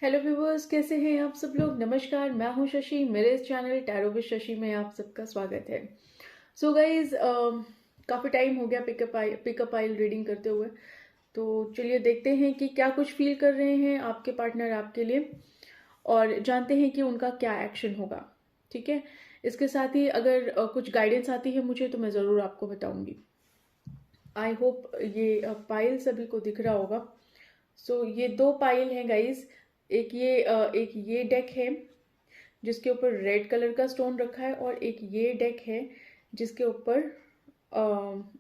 Hello viewers, कैसे हैं आप सब लोग। नमस्कार, मैं हूं शशि। मेरे इस चैनल टैरो विद शशि में आप सबका स्वागत है। सो गाइज, काफ़ी टाइम हो गया पिकअप आइल रीडिंग करते हुए। तो चलिए देखते हैं कि क्या कुछ फील कर रहे हैं आपके पार्टनर आपके लिए, और जानते हैं कि उनका क्या एक्शन होगा। ठीक है, इसके साथ ही अगर कुछ गाइडेंस आती है मुझे तो मैं ज़रूर आपको बताऊंगी। आई होप ये पाइल सभी को दिख रहा होगा। सो ये दो पाइल हैं गाइज। एक ये डेक है जिसके ऊपर रेड कलर का स्टोन रखा है, और एक ये डेक है जिसके ऊपर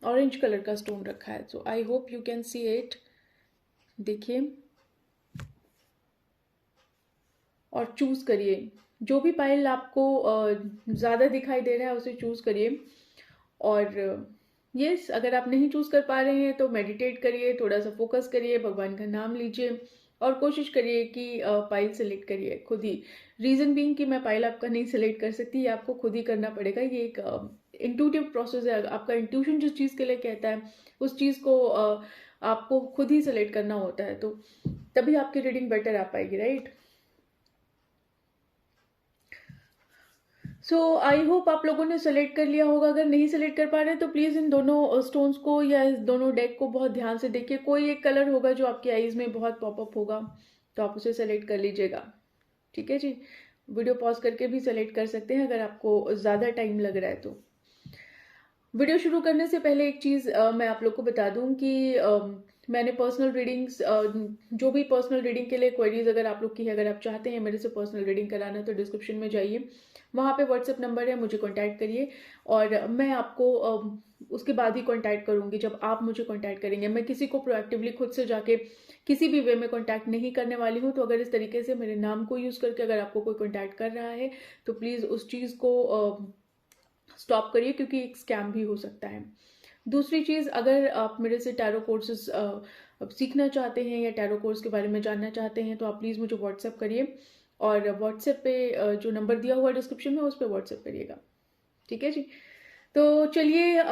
ऑरेंज कलर का स्टोन रखा है। So I hope you can see it. देखिए और चूज करिए जो भी पाइल आपको ज़्यादा दिखाई दे रहा है उसे चूज करिए। और यस, अगर आप नहीं चूज कर पा रहे हैं तो मेडिटेट करिए, थोड़ा सा फोकस करिए, भगवान का नाम लीजिए और कोशिश करिए कि पाइल सेलेक्ट करिए खुद ही। रीजन बीइंग कि मैं पाइल आपका नहीं सेलेक्ट कर सकती, ये आपको खुद ही करना पड़ेगा। ये एक इंट्यूटिव प्रोसेस है। आपका इंट्यूशन जिस चीज़ के लिए कहता है उस चीज़ को आपको खुद ही सेलेक्ट करना होता है, तो तभी आपकी रीडिंग बेटर आ पाएगी, राइट। सो आई होप आप लोगों ने सेलेक्ट कर लिया होगा। अगर नहीं सेलेक्ट कर पा रहे हैं तो प्लीज़ इन दोनों स्टोन्स को या इस दोनों डेक को बहुत ध्यान से देखिए। कोई एक कलर होगा जो आपकी आईज में बहुत पॉपअप होगा, तो आप उसे सेलेक्ट कर लीजिएगा। ठीक है जी। वीडियो पॉज करके भी सेलेक्ट कर सकते हैं अगर आपको ज़्यादा टाइम लग रहा है तो। वीडियो शुरू करने से पहले एक चीज़ मैं आप लोग को बता दूं कि मैंने पर्सनल रीडिंग्स, जो भी पर्सनल रीडिंग के लिए क्वेरीज अगर आप लोग की है, अगर आप चाहते हैं मेरे से पर्सनल रीडिंग कराना तो डिस्क्रिप्शन में जाइए, वहाँ पे व्हाट्सएप नंबर है, मुझे कांटेक्ट करिए। और मैं आपको उसके बाद ही कांटेक्ट करूँगी जब आप मुझे कांटेक्ट करेंगे। मैं किसी को प्रोएक्टिवली खुद से जाके किसी भी वे में कांटेक्ट नहीं करने वाली हूँ। तो अगर इस तरीके से मेरे नाम को यूज़ करके अगर आपको कोई कांटेक्ट कर रहा है तो प्लीज़ उस चीज़ को स्टॉप करिए, क्योंकि एक स्कैम भी हो सकता है। दूसरी चीज़, अगर आप मेरे से टैरो कोर्सेज सीखना चाहते हैं या टैरो कोर्स के बारे में जानना चाहते हैं तो आप प्लीज़ मुझे व्हाट्सएप करिए। और व्हाट्सएप पे जो नंबर दिया हुआ है डिस्क्रिप्शन में उस पर व्हाट्सएप करिएगा। ठीक है जी। तो चलिए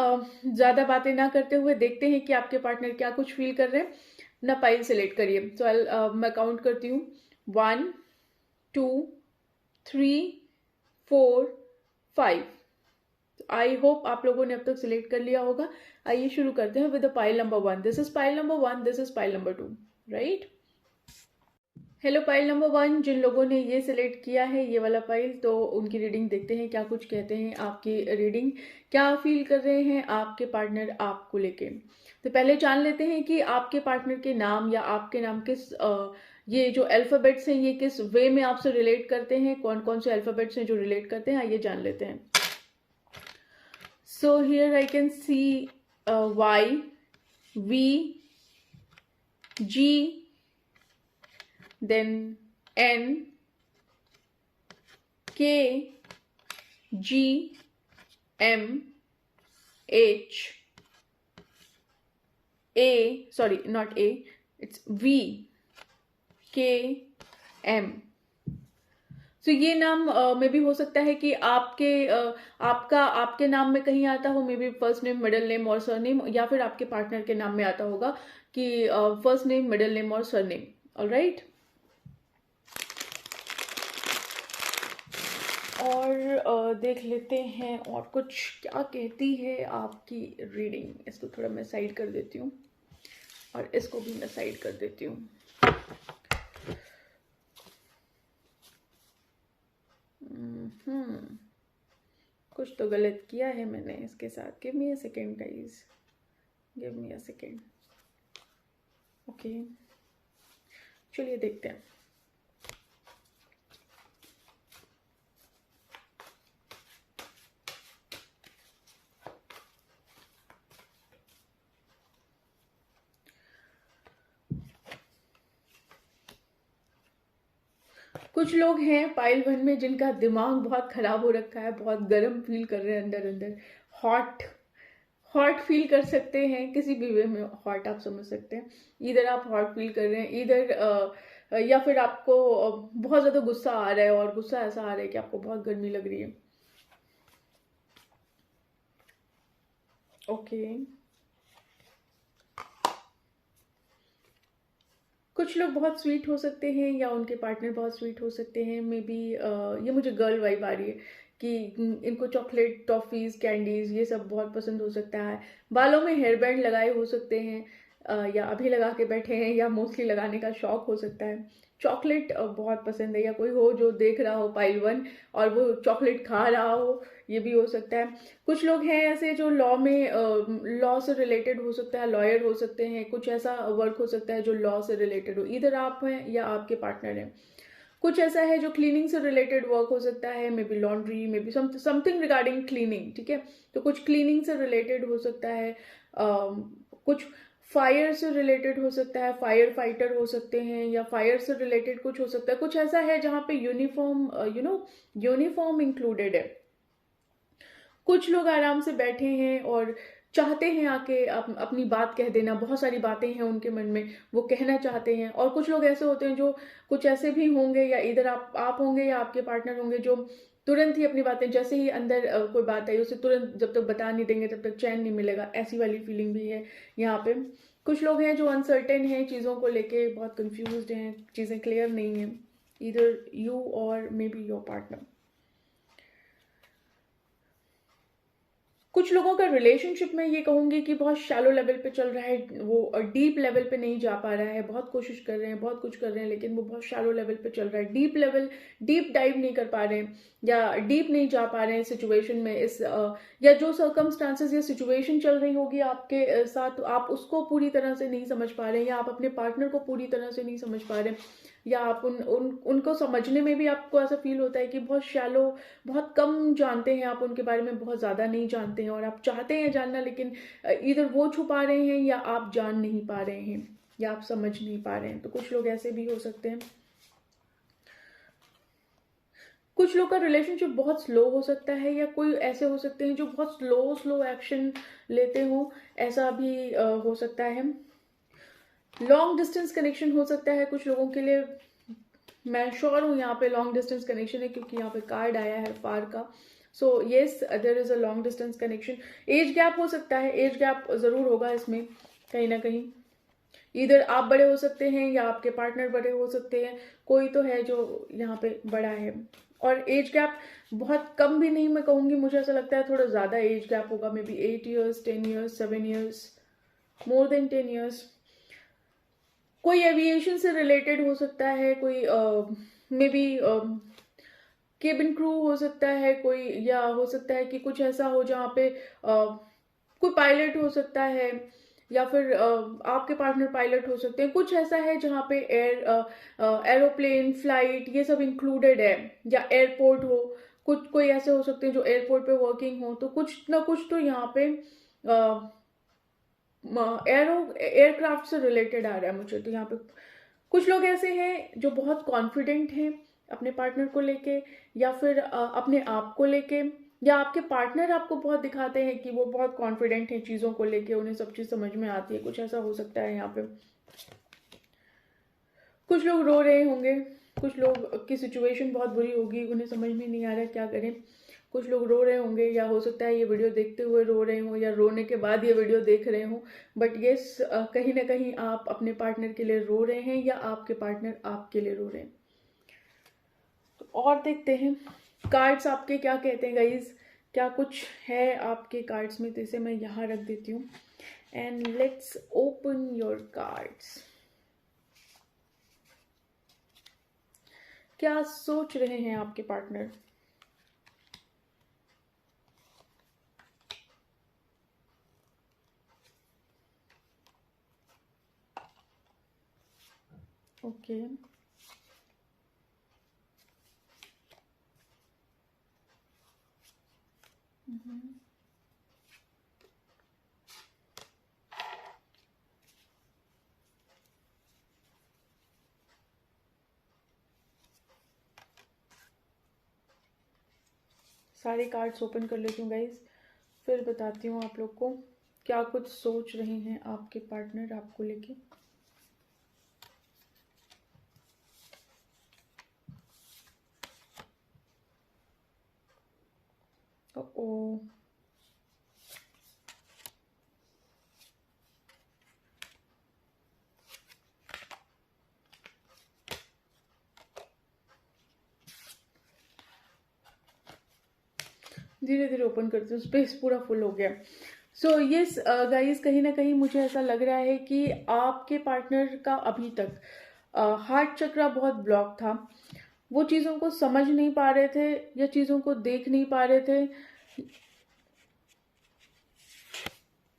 ज़्यादा बातें ना करते हुए देखते हैं कि आपके पार्टनर क्या कुछ फील कर रहे हैं। ना पाइल सेलेक्ट करिए। तो मैं काउंट करती हूँ। 1 2 3 4 5। आई होप आप लोगों ने अब तक सिलेक्ट कर लिया होगा। आइए शुरू करते हैं with pile number 1। This is pile number 1, this is pile number 2, right. Hello pile number 1, जिन लोगों ने ये सिलेक्ट किया है ये वाला पाइल, तो उनकी रीडिंग देखते हैं क्या कुछ कहते हैं आपकी रीडिंग। क्या फील कर रहे हैं आपके पार्टनर आपको लेके। तो पहले जान लेते हैं कि आपके पार्टनर के नाम या आपके नाम किस ये जो अल्फाबेट्स हैं ये किस वे में आपसे रिलेट करते हैं। कौन कौन से अल्फाबेट्स हैं जो रिलेट करते हैं, आइए जान लेते हैं। So here I can see Y, V, G, then N, K, G, M, H, A, sorry, not A, it's V, K, M. तो ये नाम में भी हो सकता है कि आपके नाम में कहीं आता हो, may be first name middle name और सरनेम, या फिर आपके पार्टनर के नाम में आता होगा कि फर्स्ट नेम मिडिल नेम और सरनेम। ऑलराइट। और देख लेते हैं और कुछ क्या कहती है आपकी रीडिंग। इसको थोड़ा मैं साइड कर देती हूँ और इसको भी मैं साइड कर देती हूँ। कुछ तो गलत किया है मैंने इसके साथ। Give me a second guys, give me a second. Okay, चलिए देखते हैं। कुछ लोग हैं पाइल 1 में जिनका दिमाग बहुत खराब हो रखा है, बहुत गर्म फील कर रहे हैं अंदर अंदर। हॉट हॉट फील कर सकते हैं, किसी भी वे में हॉट आप समझ सकते हैं। इधर आप हॉट फील कर रहे हैं, इधर या फिर आपको बहुत ज़्यादा गुस्सा आ रहा है, और गुस्सा ऐसा आ रहा है कि आपको बहुत गर्मी लग रही है। ओके, कुछ कुछ लोग बहुत स्वीट हो सकते हैं या उनके पार्टनर बहुत स्वीट हो सकते हैं। मे बी ये मुझे गर्ल वाइब आ रही है कि इनको चॉकलेट, टॉफ़ीज़, कैंडीज़ ये सब बहुत पसंद हो सकता है। बालों में हेयर बैंड लगाए हो सकते हैं, या अभी लगा के बैठे हैं, या मोस्टली लगाने का शौक हो सकता है। चॉकलेट बहुत पसंद है, या कोई हो जो देख रहा हो पाइल वन और वो चॉकलेट खा रहा हो, ये भी हो सकता है। कुछ लोग हैं ऐसे जो लॉ से रिलेटेड हो सकता है, लॉयर हो सकते हैं। कुछ ऐसा वर्क हो सकता है जो लॉ से रिलेटेड हो, इधर आप हैं या आपके पार्टनर हैं। कुछ ऐसा है जो क्लीनिंग से रिलेटेड वर्क हो सकता है, may be laundry, may be something regarding cleaning, ठीक है। तो कुछ क्लीनिंग से रिलेटेड हो सकता है, कुछ फायर से रिलेटेड हो सकता है, फायर फाइटर हो सकते हैं, या फायर से रिलेटेड कुछ हो सकता है। कुछ ऐसा है जहाँ पे यूनिफॉर्म यूनिफॉर्म इंक्लूडेड है। कुछ लोग आराम से बैठे हैं और चाहते हैं आके अपनी बात कह देना, बहुत सारी बातें हैं उनके मन में, वो कहना चाहते हैं। और कुछ लोग ऐसे होते हैं जो कुछ ऐसे भी होंगे, या इधर आप होंगे या आपके पार्टनर होंगे, जो तुरंत ही अपनी बातें, जैसे ही अंदर कोई बात आई उसे तुरंत जब तक बता नहीं देंगे तब तक चैन नहीं मिलेगा, ऐसी वाली फीलिंग भी है यहाँ पे। कुछ लोग हैं जो अनसर्टेन हैं चीज़ों को लेके, बहुत कंफ्यूज्ड हैं, चीज़ें क्लियर नहीं हैं, इधर यू और मे बी योर पार्टनर। कुछ लोगों का रिलेशनशिप में ये कहूंगी कि बहुत शैलो लेवल पे चल रहा है, वो डीप लेवल पे नहीं जा पा रहा है। बहुत कोशिश कर रहे हैं, बहुत कुछ कर रहे हैं, लेकिन वो बहुत शैलो लेवल पे चल रहा है। डीप डाइव नहीं कर पा रहे हैं, या डीप नहीं जा पा रहे हैं सिचुएशन में। या जो सर्कमस्टांसेस या सिचुएशन चल रही होगी आपके साथ, आप उसको पूरी तरह से नहीं समझ पा रहे हैं, या आप अपने पार्टनर को पूरी तरह से नहीं समझ पा रहे हैं, या आप उनको समझने में भी आपको ऐसा फील होता है कि बहुत शैलो, बहुत कम जानते हैं आप उनके बारे में, बहुत ज़्यादा नहीं जानते हैं, और आप चाहते हैं जानना, लेकिन इधर वो छुपा रहे हैं, या आप जान नहीं पा रहे हैं, या आप समझ नहीं पा रहे हैं। तो कुछ लोग ऐसे भी हो सकते हैं। कुछ लोग का रिलेशनशिप बहुत स्लो हो सकता है, या कोई ऐसे हो सकते हैं जो बहुत स्लो एक्शन लेते हो, ऐसा भी हो सकता है। लॉन्ग डिस्टेंस कनेक्शन हो सकता है कुछ लोगों के लिए। मैं श्योर हूँ यहाँ पे लॉन्ग डिस्टेंस कनेक्शन है, क्योंकि यहाँ पे कार्ड आया है फार का। So yes, there is a long distance connection. Age gap हो सकता है, एज गैप जरूर होगा इसमें कहीं ना कहीं। इधर आप बड़े हो सकते हैं या आपके पार्टनर बड़े हो सकते हैं, कोई तो है जो यहाँ पे बड़ा है। और एज गैप बहुत कम भी नहीं मैं कहूँगी, मुझे ऐसा लगता है थोड़ा ज़्यादा एज गैप होगा, may be 8 years, 10 years, 7 years, more than 10 years। कोई एविएशन से रिलेटेड हो सकता है, कोई मे बी केबिन क्रू हो सकता है कोई, या हो सकता है कि कुछ ऐसा हो जहाँ पे कोई पायलट हो सकता है, या फिर आपके पार्टनर पायलट हो सकते हैं। कुछ ऐसा है जहाँ पे एरोप्लेन, फ्लाइट ये सब इंक्लूडेड है, या एयरपोर्ट हो। कोई ऐसे हो सकते हैं जो एयरपोर्ट पे वर्किंग हो। तो कुछ ना कुछ तो यहाँ पे एयरक्राफ्ट से रिलेटेड आ रहा है मुझे। तो यहाँ पे कुछ लोग ऐसे हैं जो बहुत कॉन्फिडेंट हैं अपने पार्टनर को लेके, या फिर अपने आप को लेके, या आपके पार्टनर आपको बहुत दिखाते हैं कि वो बहुत कॉन्फिडेंट हैं चीज़ों को लेके, उन्हें सब चीज़ समझ में आती है। कुछ ऐसा हो सकता है यहाँ पे। कुछ लोग रो रहे होंगे, कुछ लोग की सिचुएशन बहुत बुरी होगी, उन्हें समझ में नहीं आ रहा क्या करें। कुछ लोग रो रहे होंगे, या हो सकता है ये वीडियो देखते हुए रो रहे हों, या रोने के बाद ये वीडियो देख रहे हों। बट येस, कहीं ना कहीं आप अपने पार्टनर के लिए रो रहे हैं, या आपके पार्टनर आपके लिए रो रहे हैं। तो और देखते हैं कार्ड्स आपके क्या कहते हैं गाइज, क्या कुछ है आपके कार्ड्स में। तो इसे मैं यहाँ रख देती हूँ, and let's open your cards. क्या सोच रहे हैं आपके पार्टनर? ओके, सारे कार्ड्स ओपन कर लेती हूँ गाइज, फिर बताती हूँ आप लोग को क्या कुछ सोच रहे हैं आपके पार्टनर आपको लेके। ओ, धीरे धीरे ओपन करती हूँ, स्पेस पूरा फुल हो गया। सो यस गाइस, कहीं ना कहीं मुझे ऐसा लग रहा है कि आपके पार्टनर का अभी तक हार्ट चक्रा बहुत ब्लॉक था। वो चीज़ों को समझ नहीं पा रहे थे या चीज़ों को देख नहीं पा रहे थे।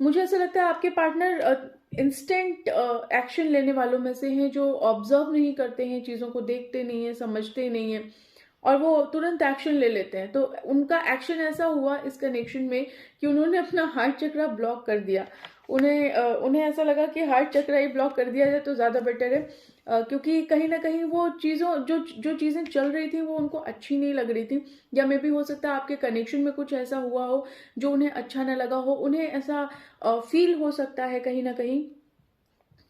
मुझे ऐसा लगता है आपके पार्टनर इंस्टेंट एक्शन लेने वालों में से हैं, जो ऑब्जर्व नहीं करते हैं, चीज़ों को देखते नहीं है, समझते नहीं है और वो तुरंत एक्शन ले लेते हैं। तो उनका एक्शन ऐसा हुआ इस कनेक्शन में कि उन्होंने अपना हार्ट चक्रा ब्लॉक कर दिया। उन्हें ऐसा लगा कि हार्ट चक्रा ही ब्लॉक कर दिया जाए तो ज़्यादा बेटर है, क्योंकि कहीं ना कहीं वो चीज़ों जो चीज़ें चल रही थी वो उनको अच्छी नहीं लग रही थी, या मे भी हो सकता है आपके कनेक्शन में कुछ ऐसा हुआ हो जो उन्हें अच्छा ना लगा हो। उन्हें ऐसा फील हो सकता है कहीं ना कहीं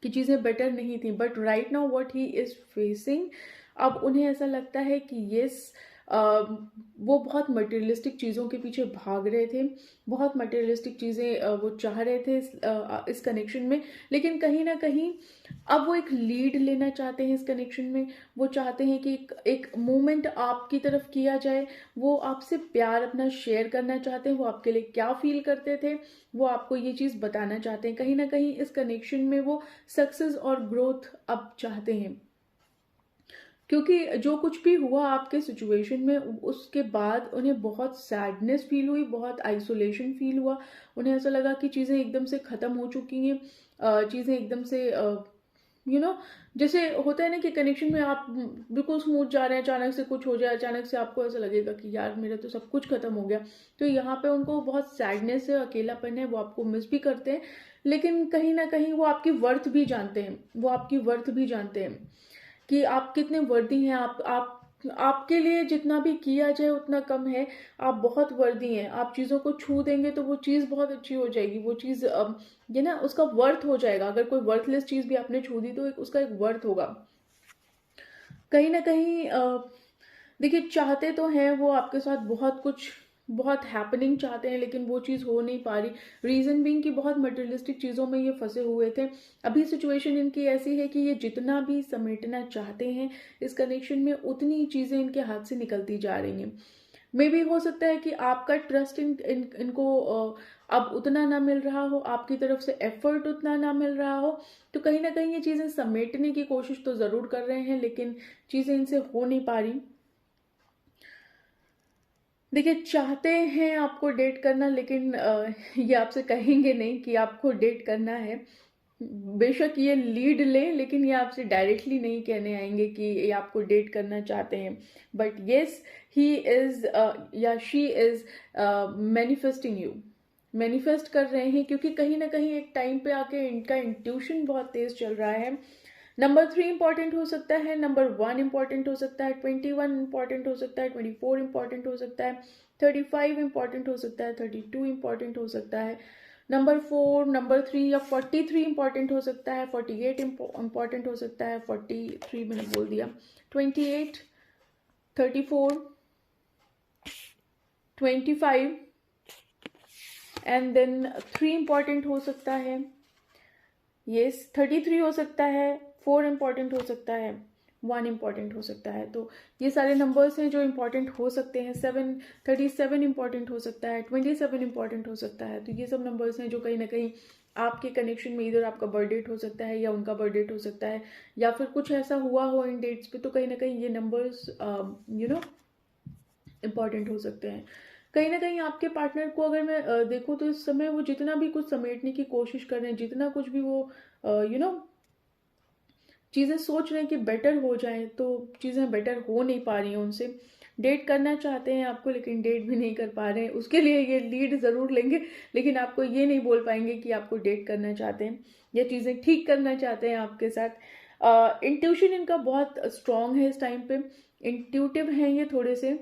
कि चीज़ें बेटर नहीं थी, but right now what he is facing, अब उन्हें ऐसा लगता है कि यस, वो बहुत मटेरियलिस्टिक चीज़ों के पीछे भाग रहे थे, बहुत मटेरियलिस्टिक चीज़ें वो चाह रहे थे इस कनेक्शन में, लेकिन कहीं ना कहीं अब वो एक लीड लेना चाहते हैं इस कनेक्शन में। वो चाहते हैं कि एक मोमेंट आपकी तरफ किया जाए, वो आपसे प्यार अपना शेयर करना चाहते हैं, वो आपके लिए क्या फील करते थे वो आपको ये चीज़ बताना चाहते हैं। कहीं ना कहीं इस कनेक्शन में वो सक्सेस और ग्रोथ अब चाहते हैं, क्योंकि जो कुछ भी हुआ आपके सिचुएशन में उसके बाद उन्हें बहुत सैडनेस फील हुई, बहुत आइसोलेशन फील हुआ। उन्हें ऐसा लगा कि चीज़ें एकदम से ख़त्म हो चुकी हैं, चीज़ें एकदम से जैसे होता है ना कि कनेक्शन में आप बिल्कुल स्मूथ जा रहे हैं, अचानक से कुछ हो जाए, अचानक से आपको ऐसा लगेगा कि यार मेरा तो सब कुछ खत्म हो गया। तो यहाँ पे उनको बहुत सैडनेस है, अकेलापन है, वो आपको मिस भी करते हैं, लेकिन कहीं ना कहीं वो आपकी वर्थ भी जानते हैं, वो आपकी वर्थ भी जानते हैं कि आप कितने वर्दी हैं। आप आपके लिए जितना भी किया जाए उतना कम है। आप बहुत वर्दी हैं, आप चीज़ों को छू देंगे तो वो चीज़ बहुत अच्छी हो जाएगी। वो चीज़ ये ना उसका वर्थ हो जाएगा। अगर कोई वर्थलेस चीज़ भी आपने छू दी तो उसका एक वर्थ होगा। कहीं ना कहीं देखिए, चाहते तो हैं वो आपके साथ बहुत कुछ, बहुत हैपनिंग चाहते हैं, लेकिन वो चीज़ हो नहीं पा रही। रीज़न बीइंग कि बहुत मटेरियलिस्टिक चीज़ों में ये फंसे हुए थे। अभी सिचुएशन इनकी ऐसी है कि ये जितना भी समेटना चाहते हैं इस कनेक्शन में, उतनी चीज़ें इनके हाथ से निकलती जा रही हैं। मे भी हो सकता है कि आपका ट्रस्ट इनको अब उतना ना मिल रहा हो, आपकी तरफ से एफर्ट उतना ना मिल रहा हो। तो कहीं ना कहीं ये चीज़ें समेटने की कोशिश तो ज़रूर कर रहे हैं, लेकिन चीज़ें इनसे हो नहीं पा रही। देखिए, चाहते हैं आपको डेट करना, लेकिन ये आपसे कहेंगे नहीं कि आपको डेट करना है। बेशक ये लीड ले, लेकिन ये आपसे डायरेक्टली नहीं कहने आएंगे कि ये आपको डेट करना चाहते हैं। बट येस, ही इज या she is manifesting you, manifest कर रहे हैं, क्योंकि कहीं ना कहीं एक टाइम पे आके इनका इंट्यूशन बहुत तेज चल रहा है। नंबर 3 इंपॉर्टेंट हो सकता है, नंबर 1 इंपॉर्टेंट हो सकता है, 21 इंपॉर्टेंट हो सकता है, 24 इंपॉर्टेंट हो सकता है, 35 इंपॉर्टेंट हो सकता है, 32 इंपॉर्टेंट हो सकता है, नंबर 4, नंबर 3 या 43 इंपॉर्टेंट हो सकता है, 48 इंपॉर्टेंट हो सकता है, 43 मैंने बोल दिया, 28, 34, 25 एंड देन 3 इंपॉर्टेंट हो सकता है, यस 33 हो सकता है, 4 इंपॉर्टेंट हो सकता है, 1 इंपॉर्टेंट हो सकता है। तो ये सारे नंबर्स हैं जो इंपॉर्टेंट हो सकते हैं। 37 इंपॉर्टेंट हो सकता है, 27 इंपॉर्टेंट हो सकता है। तो ये सब नंबर्स हैं जो कहीं ना कहीं आपके कनेक्शन में इधर आपका बर्थ डेट हो सकता है या उनका बर्थ डेट हो सकता है, या फिर कुछ ऐसा हुआ हो इन डेट्स पे। तो कहीं ना कहीं ये नंबर्स इंपॉर्टेंट हो सकते हैं। कहीं ना कहीं आपके पार्टनर को अगर मैं देखूँ तो इस समय वो जितना भी कुछ समेटने की कोशिश कर रहे हैं, जितना कुछ भी वो चीज़ें सोच रहे हैं कि बेटर हो जाए, तो चीज़ें बेटर हो नहीं पा रही हैं उनसे। डेट करना चाहते हैं आपको, लेकिन डेट भी नहीं कर पा रहे हैं। उसके लिए ये लीड ज़रूर लेंगे, लेकिन आपको ये नहीं बोल पाएंगे कि आपको डेट करना चाहते हैं या चीज़ें ठीक करना चाहते हैं आपके साथ। इंट्यूशन इनका बहुत स्ट्रांग है इस टाइम पे, इंट्यूटिव हैं ये थोड़े से,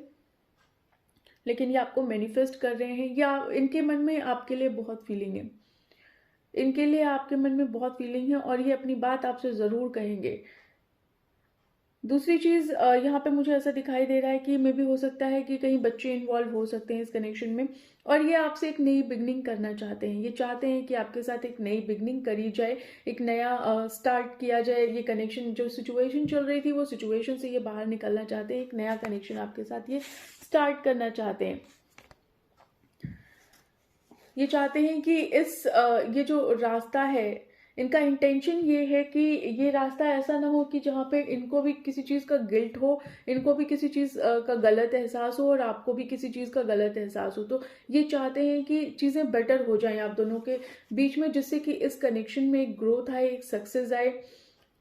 लेकिन ये आपको मैनिफेस्ट कर रहे हैं, या इनके मन में आपके लिए बहुत फीलिंग है, इनके लिए आपके मन में बहुत फीलिंग है और ये अपनी बात आपसे ज़रूर कहेंगे। दूसरी चीज़ यहाँ पे मुझे ऐसा दिखाई दे रहा है कि मे भी हो सकता है कि कहीं बच्चे इन्वॉल्व हो सकते हैं इस कनेक्शन में, और ये आपसे एक नई बिगनिंग करना चाहते हैं। ये चाहते हैं कि आपके साथ एक नई बिगनिंग करी जाए, एक नया स्टार्ट किया जाए। ये कनेक्शन, जो सिचुएशन चल रही थी वो सिचुएशन से ये बाहर निकलना चाहते हैं, एक नया कनेक्शन आपके साथ ये स्टार्ट करना चाहते हैं। ये चाहते हैं कि ये जो रास्ता है, इनका इंटेंशन ये है कि ये रास्ता ऐसा ना हो कि जहाँ पे इनको भी किसी चीज़ का गिल्ट हो, इनको भी किसी चीज़ का गलत एहसास हो और आपको भी किसी चीज़ का गलत एहसास हो। तो ये चाहते हैं कि चीज़ें बेटर हो जाएं आप दोनों के बीच में, जिससे कि इस कनेक्शन में एक ग्रोथ आए, एक सक्सेस आए,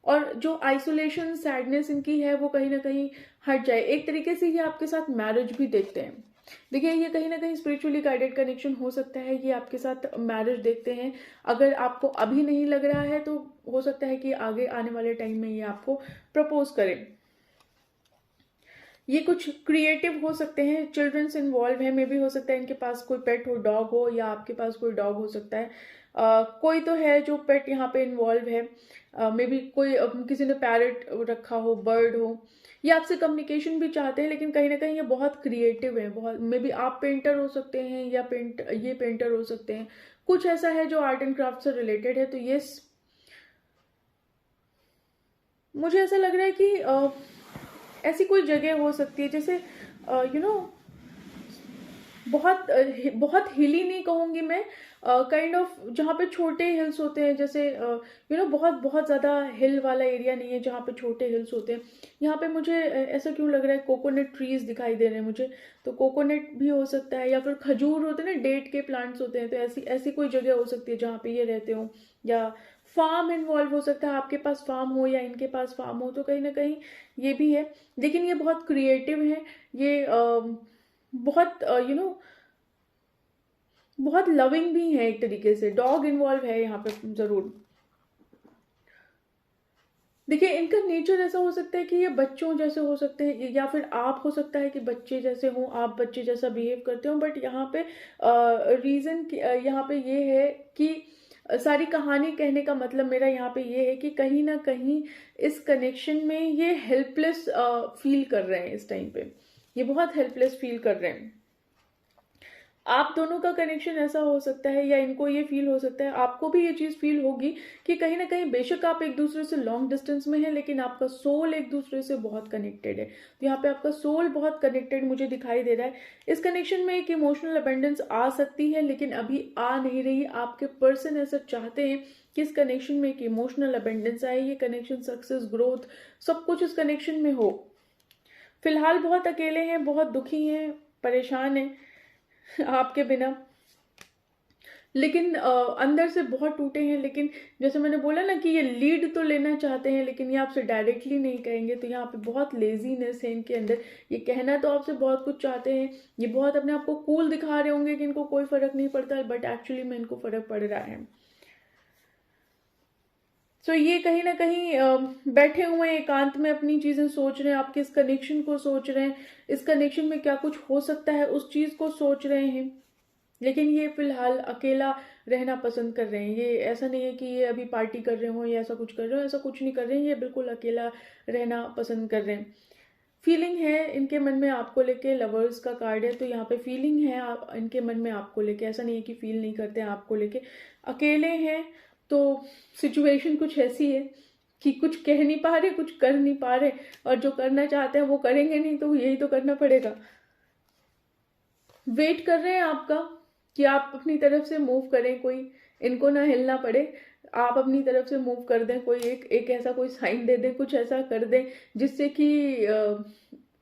और जो आइसोलेशन सैडनेस इनकी है वो कहीं ना कहीं हट जाए। एक तरीके से ये आपके साथ मैरिज भी देखते हैं। देखिए, ये कहीं ना कहीं स्पिरिचुअली गाइडेड कनेक्शन हो सकता है, ये आपके साथ मैरिज देखते हैं। अगर आपको अभी नहीं लग रहा है तो हो सकता है कि आगे आने वाले टाइम में ये आपको प्रपोज करें। ये कुछ क्रिएटिव हो सकते हैं, चिल्ड्रंस इन्वॉल्व है, मे भी हो सकता है इनके पास कोई पेट हो, डॉग हो, या आपके पास कोई डॉग हो सकता है। कोई तो है जो पेट यहाँ पे इन्वॉल्व है, मे बी कोई किसी ने पैरट रखा हो, बर्ड हो। ये आपसे कम्युनिकेशन भी चाहते हैं, लेकिन कहीं ना कहीं ये बहुत क्रिएटिव है, बहुत, मे बी आप पेंटर हो सकते हैं या ये पेंटर हो सकते हैं। कुछ ऐसा है जो आर्ट एंड क्राफ्ट से रिलेटेड है। तो ये मुझे ऐसा लग रहा है कि ऐसी कोई जगह हो सकती है जैसे यू नो बहुत बहुत हिली नहीं कहूंगी मैं, काइंड ऑफ जहाँ पे छोटे हिल्स होते हैं, जैसे बहुत बहुत ज़्यादा हिल वाला एरिया नहीं है, जहाँ पे छोटे हिल्स होते हैं। यहाँ पे मुझे ऐसा क्यों लग रहा है, कोकोनट ट्रीज दिखाई दे रहे हैं मुझे। तो कोकोनट भी हो सकता है, या फिर खजूर होते हैं ना, डेट के प्लांट्स होते हैं। तो ऐसी ऐसी कोई जगह हो सकती है जहाँ पे ये रहते हो, या फार्म इन्वॉल्व हो सकता है, आपके पास फार्म हो या इनके पास फार्म हो। तो कहीं ना कहीं ये भी है, लेकिन ये बहुत क्रिएटिव है। ये बहुत बहुत लविंग भी है, एक तरीके से डॉग इन्वॉल्व है यहाँ पे जरूर। देखिए, इनका नेचर ऐसा हो सकता है कि ये बच्चों जैसे हो सकते हैं, या फिर आप हो सकता है कि बच्चे जैसे हो, आप बच्चे जैसा बिहेव करते हो। बट यहाँ पे रीजन यहाँ पे ये है कि सारी कहानी कहने का मतलब मेरा यहाँ पे ये है कि कहीं ना कहीं इस कनेक्शन में ये हेल्पलेस फील कर रहे हैं। इस टाइम पे ये बहुत हेल्पलेस फील कर रहे हैं। आप दोनों का कनेक्शन ऐसा हो सकता है, या इनको ये फील हो सकता है, आपको भी ये चीज फील होगी कि कहीं ना कहीं बेशक आप एक दूसरे से लॉन्ग डिस्टेंस में है, लेकिन आपका सोल एक दूसरे से बहुत कनेक्टेड है। तो यहाँ पे आपका सोल बहुत कनेक्टेड मुझे दिखाई दे रहा है। इस कनेक्शन में एक इमोशनल अबेंडेंस आ सकती है, लेकिन अभी आ नहीं रही। आपके पर्सन ऐसा चाहते हैं कि इस कनेक्शन में एक इमोशनल अबेंडेंस आए, ये कनेक्शन सक्सेस, ग्रोथ, सब कुछ इस कनेक्शन में हो। फिलहाल बहुत अकेले हैं, बहुत दुखी हैं, परेशान हैं आपके बिना, लेकिन अंदर से बहुत टूटे हैं। लेकिन जैसे मैंने बोला ना कि ये लीड तो लेना चाहते हैं, लेकिन ये आपसे डायरेक्टली नहीं कहेंगे। तो यहाँ पे बहुत लेजीनेस है इनके अंदर। ये कहना तो आपसे बहुत कुछ चाहते हैं, ये बहुत अपने आप को कूल दिखा रहे होंगे कि इनको कोई फर्क नहीं पड़ता, बट एक्चुअली में इनको फर्क पड़ रहा है। तो ये कहीं ना कहीं बैठे हुए हैं एकांत में, अपनी चीजें सोच रहे हैं, आपके इस कनेक्शन को सोच रहे हैं, इस कनेक्शन में क्या कुछ हो सकता है उस चीज को सोच रहे हैं। लेकिन ये फिलहाल अकेला रहना पसंद कर रहे हैं। ये ऐसा नहीं है कि ये अभी पार्टी कर रहे हो या ऐसा कुछ कर रहे हो, ऐसा कुछ नहीं कर रहे हैं। ये बिल्कुल अकेला रहना पसंद कर रहे हैं। फीलिंग है इनके मन में आपको लेके, लवर्स का कार्ड है, तो यहाँ पे फीलिंग है इनके मन में आपको लेके। ऐसा नहीं है कि फील नहीं करते हैं आपको लेके। अकेले हैं तो सिचुएशन कुछ ऐसी है कि कुछ कह नहीं पा रहे, कुछ कर नहीं पा रहे, और जो करना चाहते हैं वो करेंगे नहीं, तो यही तो करना पड़ेगा। वेट कर रहे हैं आपका कि आप अपनी तरफ से मूव करें, कोई इनको ना हिलना पड़े, आप अपनी तरफ से मूव कर दें, कोई एक ऐसा कोई साइन दे दें, कुछ ऐसा कर दें जिससे कि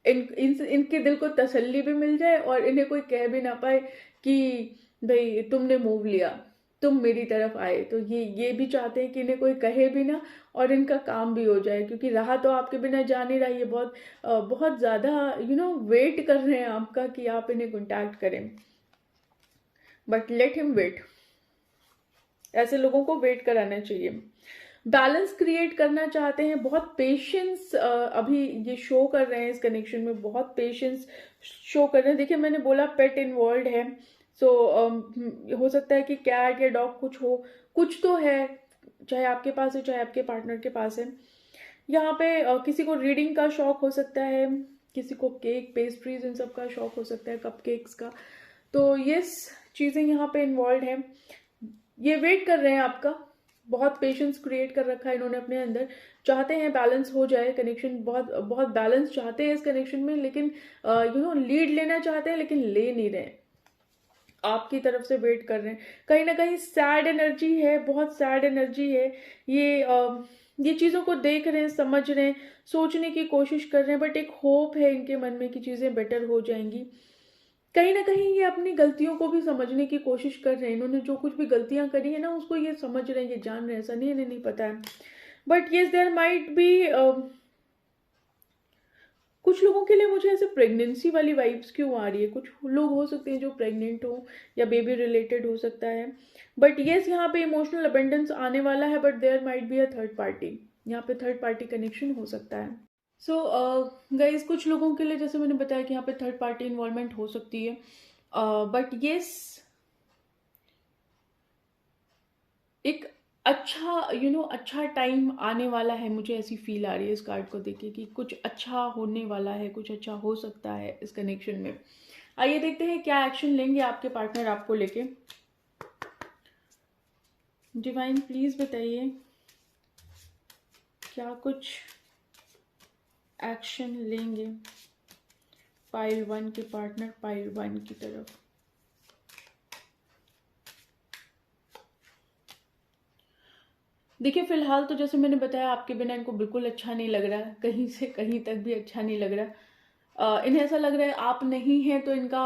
इनके दिल को तसल्ली भी मिल जाए, और इन्हें कोई कह भी ना पाए कि भाई तुमने मूव लिया, तुम मेरी तरफ आए। तो ये भी चाहते हैं कि इन्हें कोई कहे भी ना, और इनका काम भी हो जाए, क्योंकि रहा तो आपके बिना जा नहीं रहा। ये बहुत बहुत ज्यादा वेट कर रहे हैं आपका कि आप इन्हें कॉन्टैक्ट करें, बट लेट हिम वेट। ऐसे लोगों को वेट कराना चाहिए। बैलेंस क्रिएट करना चाहते हैं, बहुत पेशेंस अभी ये शो कर रहे हैं इस कनेक्शन में, बहुत पेशेंस शो कर रहे हैं। देखिए, मैंने बोला पेट इन्वॉल्व है, सो हो सकता है कि कैट या डॉग कुछ हो, कुछ तो है, चाहे आपके पास है चाहे आपके पार्टनर के पास है। यहाँ पे किसी को रीडिंग का शौक हो सकता है, किसी को केक, पेस्ट्रीज, इन सब का शौक हो सकता है, कपकेक्स का। तो ये चीजें यहाँ पे इन्वॉल्व हैं। ये वेट कर रहे हैं आपका, बहुत पेशेंस क्रिएट कर रखा है इन्होंने अपने अंदर। चाहते हैं बैलेंस हो जाए कनेक्शन, बहुत बहुत बैलेंस चाहते हैं इस कनेक्शन में, लेकिन लीड लेना चाहते हैं, लेकिन ले नहीं रहे। आपकी तरफ से वेट कर रहे हैं। कहीं ना कहीं सैड एनर्जी है, बहुत सैड एनर्जी है। ये चीज़ों को देख रहे हैं, समझ रहे हैं, सोचने की कोशिश कर रहे हैं, बट एक होप है इनके मन में कि चीज़ें बेटर हो जाएंगी। कहीं ना कहीं ये अपनी गलतियों को भी समझने की कोशिश कर रहे हैं। इन्होंने जो कुछ भी गलतियां करी है ना, उसको ये समझ रहे हैं, ये जान रहे हैं। ऐसा नहीं है, इन्हें नहीं पता है। But yes, there might be कुछ लोगों के लिए मुझे ऐसे प्रेगनेंसी वाली वाइब्स क्यों आ रही है। कुछ लोग हो सकते हैं जो प्रेग्नेंट हो या बेबी रिलेटेड हो सकता है। बट येस, यहाँ पे इमोशनल अबेंडेंस आने वाला है, but there might be a third party. यहाँ पे थर्ड पार्टी कनेक्शन हो सकता है। सो गाइज, कुछ लोगों के लिए जैसे मैंने बताया कि यहाँ पे थर्ड पार्टी इन्वॉल्वमेंट हो सकती है। बट येस, एक अच्छा अच्छा टाइम आने वाला है, मुझे ऐसी फील आ रही है इस कार्ड को देख के कि कुछ अच्छा होने वाला है, कुछ अच्छा हो सकता है इस कनेक्शन में। आइए देखते हैं क्या एक्शन लेंगे आपके पार्टनर आपको लेके। डिवाइन प्लीज बताइए क्या कुछ एक्शन लेंगे पाइल 1 के पार्टनर पाइल 1 की तरफ। देखिए, फिलहाल तो जैसे मैंने बताया, आपके बिना इनको बिल्कुल अच्छा नहीं लग रहा है, कहीं से कहीं तक भी अच्छा नहीं लग रहा। इन्हें ऐसा लग रहा है आप नहीं हैं तो इनका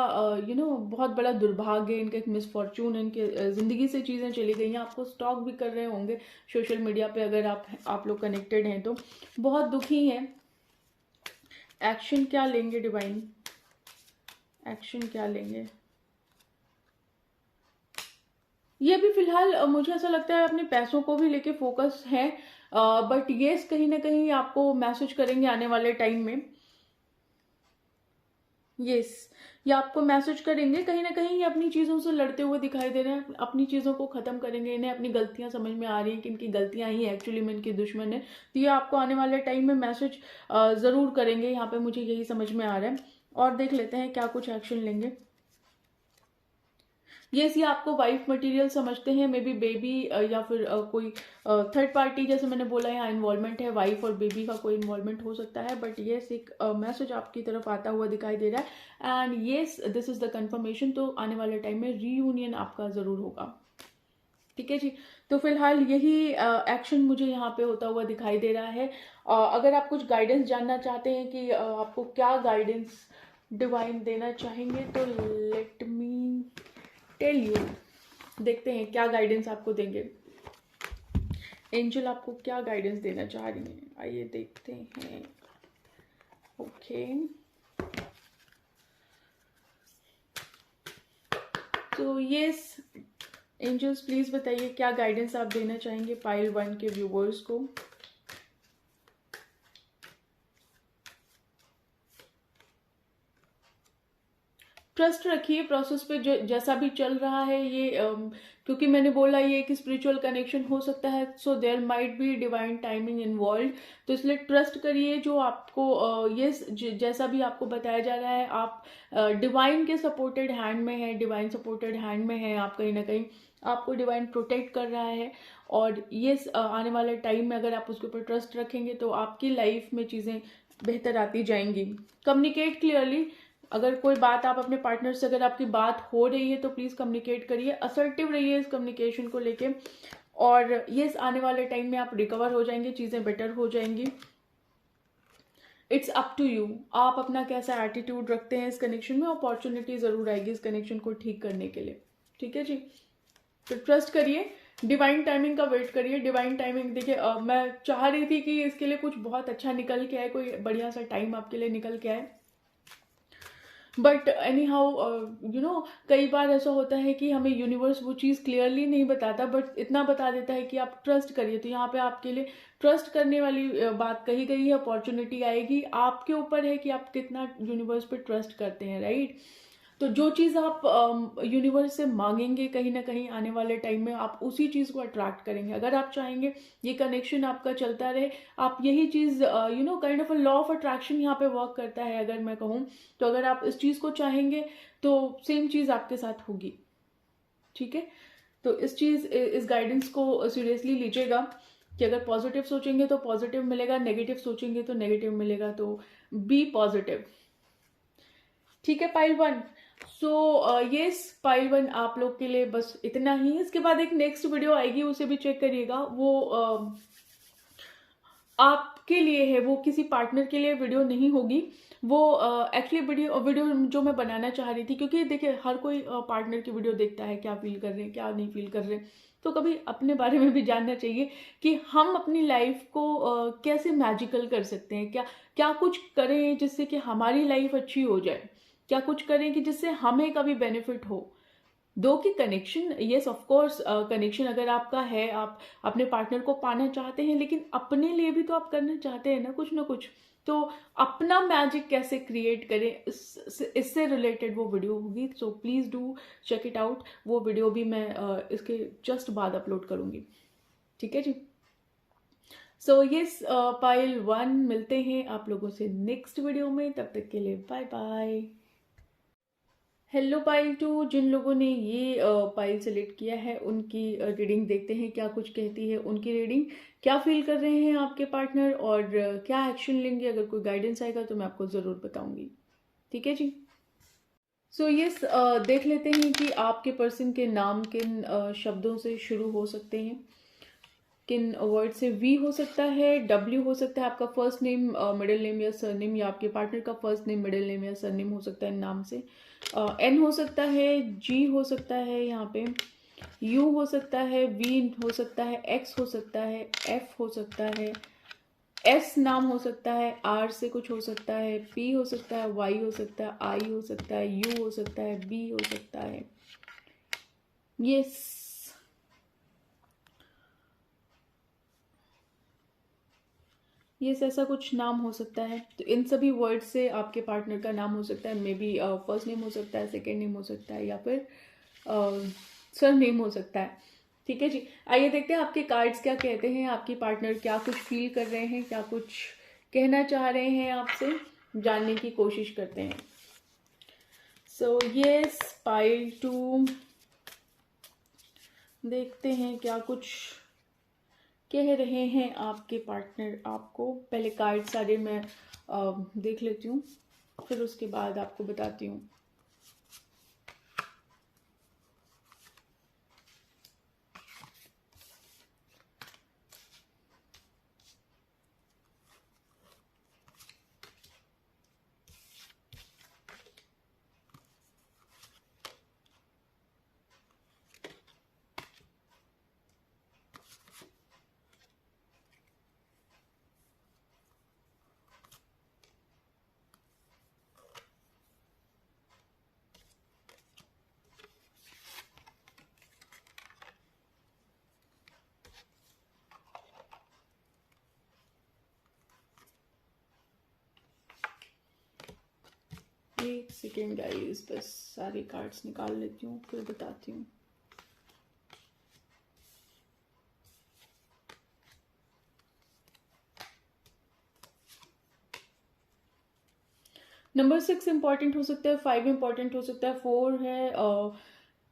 बहुत बड़ा दुर्भाग्य, इनका एक मिसफॉर्चून, इनके ज़िंदगी से चीज़ें चली गई हैं। आपको स्टॉक भी कर रहे होंगे सोशल मीडिया पे, अगर आप लोग कनेक्टेड हैं तो बहुत दुखी हैं। एक्शन क्या लेंगे डिवाइन, एक्शन क्या लेंगे? ये भी फिलहाल मुझे ऐसा लगता है अपने पैसों को भी लेके फोकस है। बट ये कहीं ना कहीं आपको मैसेज करेंगे आने वाले टाइम में। यस, ये आपको मैसेज करेंगे। कहीं ना कहीं ये अपनी चीज़ों से लड़ते हुए दिखाई दे रहे हैं, अपनी चीज़ों को ख़त्म करेंगे। इन्हें अपनी गलतियां समझ में आ रही हैं कि इनकी गलतियां ही एक्चुअली में इनकी दुश्मन है। तो ये आपको आने वाले टाइम में मैसेज ज़रूर करेंगे, यहाँ पे मुझे यही समझ में आ रहा है। और देख लेते हैं क्या कुछ एक्शन लेंगे। ये आपको वाइफ मटेरियल समझते हैं, मे बी बेबी या फिर कोई थर्ड पार्टी, जैसे मैंने बोला यहाँ इन्वॉल्वमेंट है, वाइफ और बेबी का कोई इन्वॉल्वमेंट हो सकता है। बट ये एक मैसेज आपकी तरफ आता हुआ दिखाई दे रहा है। And yes, this is the confirmation. तो आने वाले टाइम में रीयूनियन आपका ज़रूर होगा। ठीक है जी। तो फिलहाल यही एक्शन मुझे यहाँ पे होता हुआ दिखाई दे रहा है। अगर आप कुछ गाइडेंस जानना चाहते हैं कि आपको क्या गाइडेंस डिवाइन देना चाहेंगे, तो लेट मी टेल यू। देखते हैं क्या गाइडेंस आपको देंगे, एंजल आपको क्या गाइडेंस देना चाह रही हैं। आइए देखते हैं। ओके, तो यस, एंजल्स प्लीज बताइए क्या गाइडेंस आप देना चाहेंगे पाइल 1 के व्यूवर्स को। ट्रस्ट रखिए प्रोसेस पे, जो जैसा भी चल रहा है ये क्योंकि मैंने बोला ये एक स्पिरिचुअल कनेक्शन हो सकता है, so there might be divine timing involve. तो इसलिए ट्रस्ट करिए जो आपको ये जैसा भी आपको बताया जा रहा है, आप डिवाइन के सपोर्टेड हैंड में है, डिवाइन सपोर्टेड हैंड में है। आप कहीं ना कहीं आपको डिवाइन प्रोटेक्ट कर रहा है। और ये आने वाले टाइम में अगर आप उसके ऊपर ट्रस्ट रखेंगे तो आपकी लाइफ में चीज़ें बेहतर आती जाएंगी। Communicate clearly. अगर कोई बात आप अपने पार्टनर से, अगर आपकी बात हो रही है तो प्लीज कम्युनिकेट करिए, असर्टिव रहिए इस कम्युनिकेशन को लेके। और ये आने वाले टाइम में आप रिकवर हो जाएंगे, चीजें बेटर हो जाएंगी। इट्स अप टू यू, आप अपना कैसा एटीट्यूड रखते हैं इस कनेक्शन में। अपॉर्चुनिटी जरूर आएगी इस कनेक्शन को ठीक करने के लिए। ठीक है जी, तो ट्रस्ट करिए, डिवाइन टाइमिंग का वेट करिए। डिवाइन टाइमिंग देखिए, मैं चाह रही थी कि इसके लिए कुछ बहुत अच्छा निकल के आए, कोई बढ़िया सा टाइम आपके लिए निकल के आए। बट एनी हाउ कई बार ऐसा होता है कि हमें यूनिवर्स वो चीज़ क्लियरली नहीं बताता, बट इतना बता देता है कि आप ट्रस्ट करिए। तो यहाँ पे आपके लिए ट्रस्ट करने वाली बात कही गई है। अपॉर्चुनिटी आएगी, आपके ऊपर है कि आप कितना यूनिवर्स पे ट्रस्ट करते हैं, राइट। तो जो चीज़ आप यूनिवर्स से मांगेंगे, कहीं ना कहीं आने वाले टाइम में आप उसी चीज़ को अट्रैक्ट करेंगे। अगर आप चाहेंगे ये कनेक्शन आपका चलता रहे, आप यही चीज़ kind of a law of attraction यहाँ पे वर्क करता है अगर मैं कहूँ तो। अगर आप इस चीज़ को चाहेंगे तो सेम चीज़ आपके साथ होगी। ठीक है, तो इस गाइडेंस को सीरियसली लीजिएगा कि अगर पॉजिटिव सोचेंगे तो पॉजिटिव मिलेगा, नेगेटिव सोचेंगे तो नेगेटिव मिलेगा। तो बी पॉजिटिव। ठीक है पाइल 1, सो यस, पाइल 1 आप लोग के लिए बस इतना ही। इसके बाद एक नेक्स्ट वीडियो आएगी, उसे भी चेक करिएगा। वो आपके लिए है, वो किसी पार्टनर के लिए वीडियो नहीं होगी। वो एक्चुअली वीडियो जो मैं बनाना चाह रही थी, क्योंकि देखिए हर कोई पार्टनर की वीडियो देखता है, क्या फील कर रहे हैं क्या नहीं फील कर रहे हैं, तो कभी अपने बारे में भी जानना चाहिए कि हम अपनी लाइफ को कैसे मैजिकल कर सकते हैं, क्या क्या कुछ करें जिससे कि हमारी लाइफ अच्छी हो जाए, क्या कुछ करें कि जिससे हमें कभी बेनिफिट हो। दो की connection, yes of course, connection अगर आपका है, आप अपने पार्टनर को पाना चाहते हैं, लेकिन अपने लिए भी तो आप करना चाहते हैं ना कुछ। तो अपना मैजिक कैसे क्रिएट करें, इससे रिलेटेड वो वीडियो होगी। So please do check it out. वो वीडियो भी मैं इसके जस्ट बाद अपलोड करूँगी, ठीक है जी। सो यस, पाइल 1 मिलते हैं आप लोगों से नेक्स्ट वीडियो में, तब तक के लिए बाय बाय। हेलो पाइल 2, जिन लोगों ने ये पाइल सेलेक्ट किया है उनकी रीडिंग देखते हैं क्या कुछ कहती है उनकी रीडिंग, क्या फील कर रहे हैं आपके पार्टनर, और क्या एक्शन लेंगे। अगर कोई गाइडेंस आएगा तो मैं आपको ज़रूर बताऊंगी, ठीक है जी। सो यस, देख लेते हैं कि आपके पर्सन के नाम किन शब्दों से शुरू हो सकते हैं, किन वर्ड से। वी हो सकता है, डब्ल्यू हो सकता है, आपका फर्स्ट नेम मिडिल नेम या सरनेम, या आपके पार्टनर का फर्स्ट नेम मिडिल नेम या सरनेम हो सकता है नाम से। एन हो सकता है, जी हो सकता है यहाँ पे, यू हो सकता है, वी हो सकता है, एक्स हो सकता है, एफ हो सकता है, एस नाम हो सकता है, आर से कुछ हो सकता है, पी हो सकता है, वाई हो सकता है, आई हो सकता है, यू हो सकता है, बी हो सकता है, यस ऐसा कुछ नाम हो सकता है। तो इन सभी वर्ड से आपके पार्टनर का नाम हो सकता है। मे बी फर्स्ट नेम हो सकता है, सेकेंड नेम हो सकता है, या फिर सर नेम हो सकता है, ठीक है जी। आइए देखते हैं आपके कार्ड्स क्या कहते हैं, आपकी पार्टनर क्या कुछ फील कर रहे हैं, क्या कुछ कहना चाह रहे हैं आपसे, जानने की कोशिश करते हैं। सो यस, पाइल 2, देखते हैं क्या कुछ कह रहे हैं आपके पार्टनर आपको। पहले कार्ड सारे मैं देख लेती हूँ, फिर उसके बाद आपको बताती हूँ। एक सेकेंड गाइस, बस सारे कार्ड्स निकाल लेती हूँ फिर बताती हूँ। नंबर 6 इंपॉर्टेंट हो सकता है, 5 इंपॉर्टेंट हो सकता है, 4 है,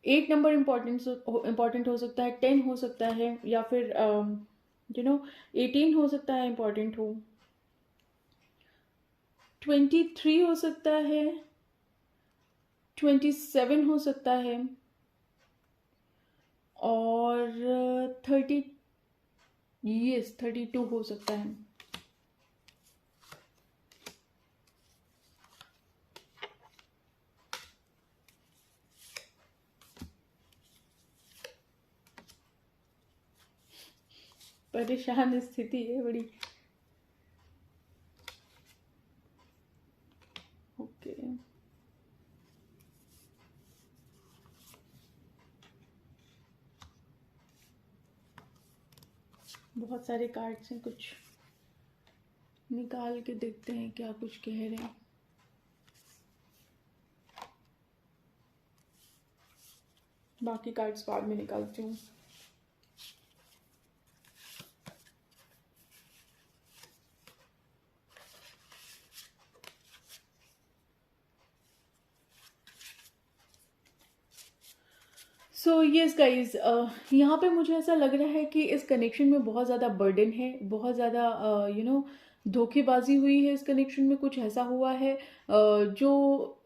8 नंबर इंपॉर्टेंट हो सकता है, 10 हो सकता है, या फिर 18 हो सकता है इंपॉर्टेंट हो, 23 हो सकता है, 27 हो सकता है, और 32 हो सकता है। परेशान स्थिति है बड़ी। ओके, बहुत सारे कार्ड्स हैं, कुछ निकाल के देखते हैं क्या कुछ कह रहे हैं। बाकी कार्ड्स बाद में निकालती हूँ। सो यस गाइज, यहाँ पे मुझे ऐसा लग रहा है कि इस कनेक्शन में बहुत ज़्यादा बर्डन है, बहुत ज़्यादा धोखेबाजी हुई है इस कनेक्शन में, कुछ ऐसा हुआ है जो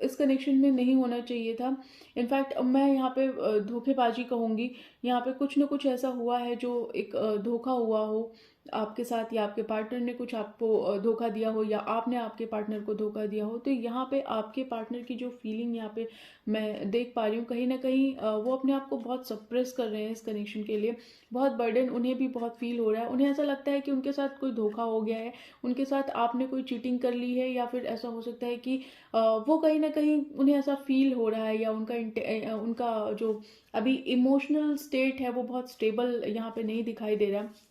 इस कनेक्शन में नहीं होना चाहिए था। इनफैक्ट मैं यहाँ पे धोखेबाजी कहूँगी, यहाँ पे कुछ ना कुछ ऐसा हुआ है जो एक धोखा हुआ हो आपके साथ, या आपके पार्टनर ने कुछ आपको धोखा दिया हो, या आपने आपके पार्टनर को धोखा दिया हो। तो यहाँ पे आपके पार्टनर की जो फीलिंग यहाँ पे मैं देख पा रही हूँ, कहीं ना कहीं वो अपने आप को बहुत सप्रेस कर रहे हैं इस कनेक्शन के लिए। बहुत बर्डन उन्हें भी बहुत फील हो रहा है। उन्हें ऐसा लगता है कि उनके साथ कोई धोखा हो गया है, उनके साथ आपने कोई चीटिंग कर ली है, या फिर ऐसा हो सकता है कि वो कहीं ना कहीं उन्हें ऐसा फील हो रहा है, या उनका जो अभी इमोशनल स्टेट है वो बहुत स्टेबल यहाँ पे नहीं दिखाई दे रहा है।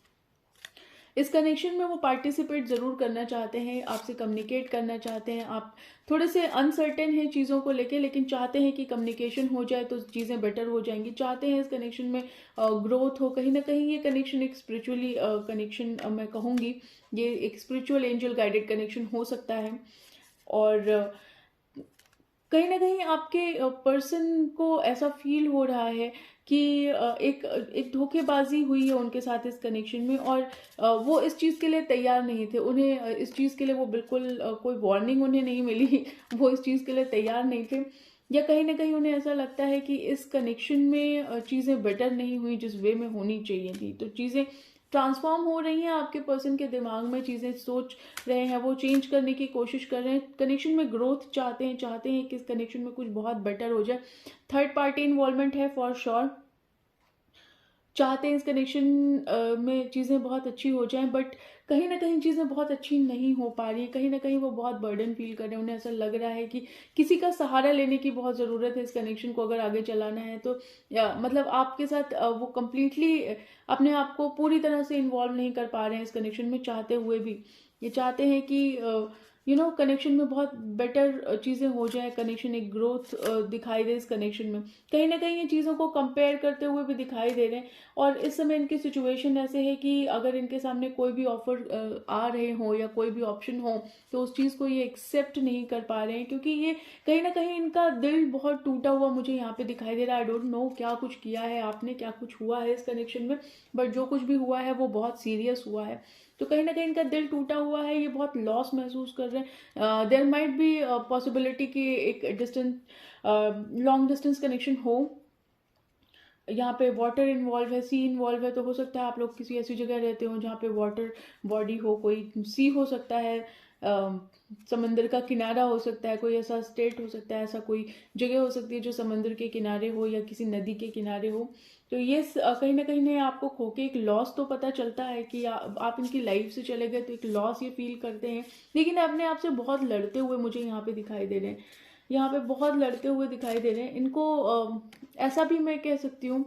इस कनेक्शन में वो पार्टिसिपेट ज़रूर करना चाहते हैं, आपसे कम्युनिकेट करना चाहते हैं। आप थोड़े से अनसर्टेन हैं चीज़ों को लेके, लेकिन चाहते हैं कि कम्युनिकेशन हो जाए तो चीज़ें बेटर हो जाएंगी। चाहते हैं इस कनेक्शन में ग्रोथ हो। कहीं ना कहीं ये कनेक्शन एक स्पिरिचुअली कनेक्शन मैं कहूँगी, ये एक स्पिरिचुअल एंजल गाइडेड कनेक्शन हो सकता है। और कहीं ना कहीं आपके पर्सन को ऐसा फील हो रहा है कि एक धोखेबाजी हुई है उनके साथ इस कनेक्शन में, और वो इस चीज़ के लिए तैयार नहीं थे। उन्हें इस चीज़ के लिए वो बिल्कुल कोई वार्निंग उन्हें नहीं मिली वो इस चीज़ के लिए तैयार नहीं थे, या कहीं ना कहीं उन्हें ऐसा लगता है कि इस कनेक्शन में चीज़ें बेटर नहीं हुई जिस वे में होनी चाहिए थी। तो चीज़ें ट्रांसफॉर्म हो रही हैं आपके पर्सन के दिमाग में, चीज़ें सोच रहे हैं, वो चेंज करने की कोशिश कर रहे हैं, कनेक्शन में ग्रोथ चाहते हैं कि इस कनेक्शन में कुछ बहुत बेटर हो जाए। थर्ड पार्टी इन्वॉल्वमेंट है फॉर श्योर, चाहते हैं इस कनेक्शन में चीज़ें बहुत अच्छी हो जाएं, बट कहीं ना कहीं चीज़ें बहुत अच्छी नहीं हो पा रही हैं। कहीं ना कहीं वो बहुत बर्डन फील कर रहे हैं। उन्हें ऐसा लग रहा है कि किसी का सहारा लेने की बहुत ज़रूरत है इस कनेक्शन को अगर आगे चलाना है तो। मतलब आपके साथ वो कम्प्लीटली अपने आप को पूरी तरह से इन्वॉल्व नहीं कर पा रहे हैं इस कनेक्शन में, चाहते हुए भी। ये चाहते हैं कि कनेक्शन में बहुत बेटर चीज़ें हो जाए, कनेक्शन एक ग्रोथ दिखाई दे इस कनेक्शन में। कहीं ना कहीं ये चीज़ों को कंपेयर करते हुए भी दिखाई दे रहे हैं। और इस समय इनकी सिचुएशन ऐसे है कि अगर इनके सामने कोई भी ऑफर आ रहे हो या कोई भी ऑप्शन हो, तो उस चीज़ को ये एक्सेप्ट नहीं कर पा रहे हैं, क्योंकि ये कहीं ना कहीं इनका दिल बहुत टूटा हुआ मुझे यहाँ पे दिखाई दे रहा है। आई डोंट नो क्या कुछ किया है आपने, क्या कुछ हुआ है इस कनेक्शन में, बट जो कुछ भी हुआ है वो बहुत सीरियस हुआ है। तो कहीं ना कहीं इनका दिल टूटा हुआ है, ये बहुत लॉस महसूस कर रहे हैं। देयर माइट बी पॉसिबिलिटी कि एक डिस्टेंस लॉन्ग डिस्टेंस कनेक्शन हो। यहाँ पे वाटर इन्वॉल्व है, सी इन्वॉल्व है, तो हो सकता है आप लोग किसी ऐसी जगह रहते हो जहाँ पे वाटर बॉडी हो, कोई सी हो सकता है, समंदर का किनारा हो सकता है, कोई ऐसा स्टेट हो सकता है, ऐसा कोई जगह हो सकती है जो समंदर के किनारे हो या किसी नदी के किनारे हो। तो ये कहीं ना कहीं ने आपको खोके एक लॉस तो पता चलता है कि आप इनकी लाइफ से चले गए, तो एक लॉस ये फील करते हैं, लेकिन अपने आप से बहुत लड़ते हुए मुझे यहाँ पे दिखाई दे रहे हैं। यहाँ पे बहुत लड़ते हुए दिखाई दे रहे हैं इनको। ऐसा भी मैं कह सकती हूँ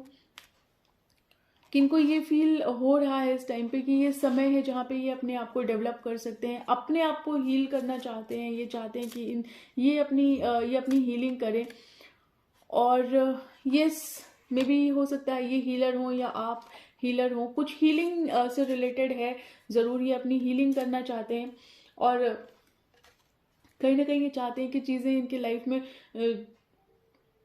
कि इनको ये फील हो रहा है इस टाइम पे कि ये समय है जहाँ पे ये अपने आप को डेवलप कर सकते हैं, अपने आप को हील करना चाहते हैं। ये चाहते हैं कि ये अपनी हीलिंग करें। और ये मे भी हो सकता है ये हीलर हो या आप हीलर हो, कुछ हीलिंग से रिलेटेड है ज़रूर, ये अपनी हीलिंग करना चाहते हैं। और कहीं ना कहीं ये चाहते हैं कि चीज़ें इनके लाइफ में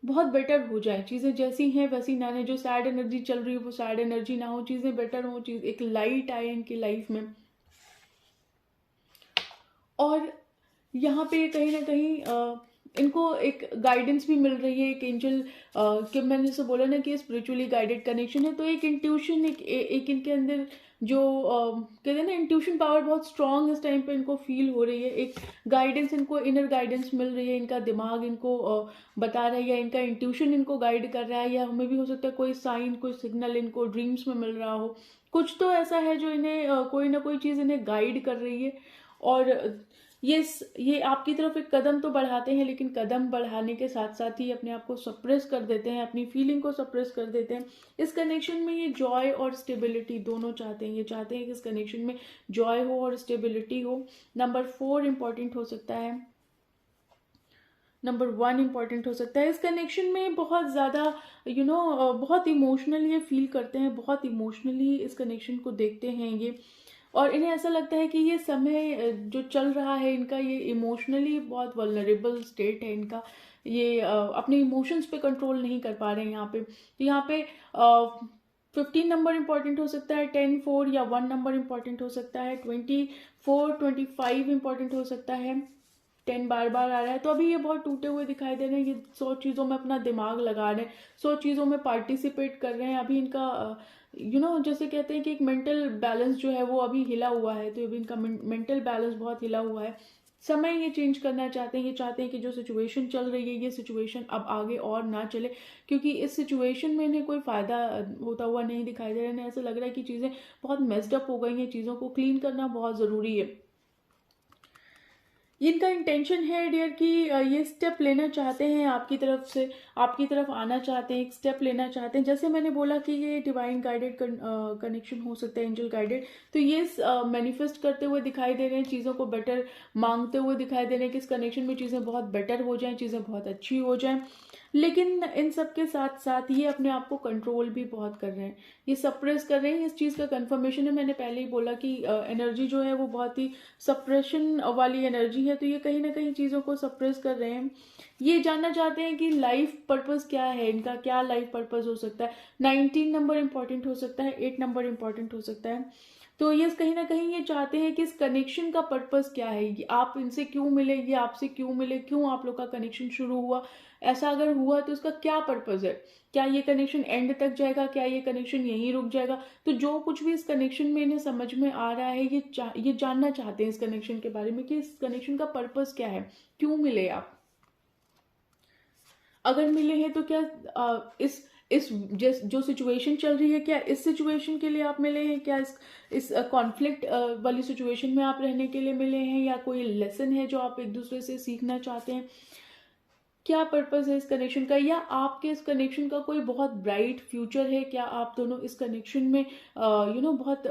बहुत बेटर हो जाए, चीज़ें जैसी हैं वैसी ना रहें, जो सैड एनर्जी चल रही है वो सैड एनर्जी ना हो, चीज़ें बेटर हो, चीज़ एक लाइट आए इनकी लाइफ में। और यहाँ पे कहीं ना कहीं इनको एक गाइडेंस भी मिल रही है, एक एंजल कि मैंने जैसे बोला ना कि स्पिरिचुअली गाइडेड कनेक्शन है, तो एक इंट्यूशन एक इनके अंदर जो कहते हैं ना इंट्यूशन पावर बहुत स्ट्रांग इस टाइम पे इनको फील हो रही है। एक गाइडेंस इनको इनर गाइडेंस मिल रही है, इनका दिमाग इनको बता रहा है, या इनका इंट्यूशन इनको गाइड कर रहा है, या हमें भी हो सकता है कोई साइन कोई सिग्नल इनको ड्रीम्स में मिल रहा हो। कुछ तो ऐसा है जो इन्हें कोई ना कोई चीज़ इन्हें गाइड कर रही है। और ये आपकी तरफ एक कदम तो बढ़ाते हैं, लेकिन कदम बढ़ाने के साथ साथ ही अपने आप को सप्रेस कर देते हैं, अपनी फीलिंग को सप्रेस कर देते हैं। इस कनेक्शन में ये जॉय और स्टेबिलिटी दोनों चाहते हैं। ये चाहते हैं कि इस कनेक्शन में जॉय हो और स्टेबिलिटी हो। नंबर 4 इंपॉर्टेंट हो सकता है, नंबर 1 इंपॉर्टेंट हो सकता है। इस कनेक्शन में बहुत ज़्यादा बहुत इमोशनल ये फील करते हैं, बहुत इमोशनली इस कनेक्शन को देखते हैं ये। और इन्हें ऐसा लगता है कि ये समय जो चल रहा है इनका, ये इमोशनली बहुत वल्नरेबल स्टेट है इनका। ये अपने इमोशंस पे कंट्रोल नहीं कर पा रहे हैं यहाँ पे। तो यहाँ पे 15 नंबर इंपॉर्टेंट हो सकता है, 10 4 या 1 नंबर इंपॉर्टेंट हो सकता है, 24 25 इंपॉर्टेंट हो सकता है। 10 बार बार आ रहा है, तो अभी ये बहुत टूटे हुए दिखाई दे रहे हैं। ये 100 चीज़ों में अपना दिमाग लगा रहे हैं, 100 चीज़ों में पार्टिसिपेट कर रहे हैं। अभी इनका जैसे कहते हैं कि एक मेंटल बैलेंस जो है वो अभी हिला हुआ है, तो अभी इनका मेंटल बैलेंस बहुत हिला हुआ है। समय ये चेंज करना चाहते हैं, ये चाहते हैं कि जो सिचुएशन चल रही है ये सिचुएशन अब आगे और ना चले, क्योंकि इस सिचुएशन में इन्हें कोई फ़ायदा होता हुआ नहीं दिखाई दे रहा है। इन्हें ऐसा लग रहा है कि चीज़ें बहुत मेस्ड अप हो गई हैं, चीज़ों को क्लीन करना बहुत ज़रूरी है। इनका इंटेंशन है डियर कि ये स्टेप लेना चाहते हैं आपकी तरफ से, आपकी तरफ आना चाहते हैं, एक स्टेप लेना चाहते हैं। जैसे मैंने बोला कि ये डिवाइन गाइडेड कनेक्शन हो सकता है, एंजल गाइडेड, तो ये मैनिफेस्ट करते हुए दिखाई दे रहे हैं, चीज़ों को बेटर मांगते हुए दिखाई दे रहे हैं कि इस कनेक्शन में चीज़ें बहुत बेटर हो जाएं, चीज़ें बहुत अच्छी हो जाएं। लेकिन इन सब के साथ साथ ये अपने आप को कंट्रोल भी बहुत कर रहे हैं, ये सप्रेस कर रहे हैं। इस चीज़ का कंफर्मेशन है, मैंने पहले ही बोला कि एनर्जी जो है वो बहुत ही सप्रेशन वाली एनर्जी है, तो ये कहीं ना कहीं चीज़ों को सप्रेस कर रहे हैं। ये जानना चाहते हैं कि लाइफ पर्पस क्या है इनका, क्या लाइफ पर्पस हो सकता है। 19 नंबर इंपॉर्टेंट हो सकता है, 8 नंबर इंपॉर्टेंट हो सकता है। तो ये कहीं ना कहीं ये चाहते हैं कि इस कनेक्शन का पर्पस क्या है, ये आप इनसे क्यों मिले, ये आपसे क्यों मिले, क्यों आप लोग का कनेक्शन शुरू हुआ, ऐसा अगर हुआ तो इसका क्या पर्पस है, क्या ये कनेक्शन एंड तक जाएगा, क्या ये कनेक्शन यहीं रुक जाएगा। तो जो कुछ भी इस कनेक्शन में इन्हें समझ में आ रहा है, ये जानना चाहते हैं इस कनेक्शन के बारे में कि इस कनेक्शन का पर्पस क्या है, क्यों मिले आप। अगर मिले हैं तो क्या इस जो सिचुएशन चल रही है, क्या इस सिचुएशन के लिए आप मिले हैं, क्या इस कॉन्फ्लिक्ट वाली सिचुएशन में आप रहने के लिए मिले हैं, या कोई लेसन है जो आप एक दूसरे से सीखना चाहते हैं, क्या पर्पस है इस कनेक्शन का, या आपके इस कनेक्शन का कोई बहुत ब्राइट फ्यूचर है, क्या आप दोनों इस कनेक्शन में बहुत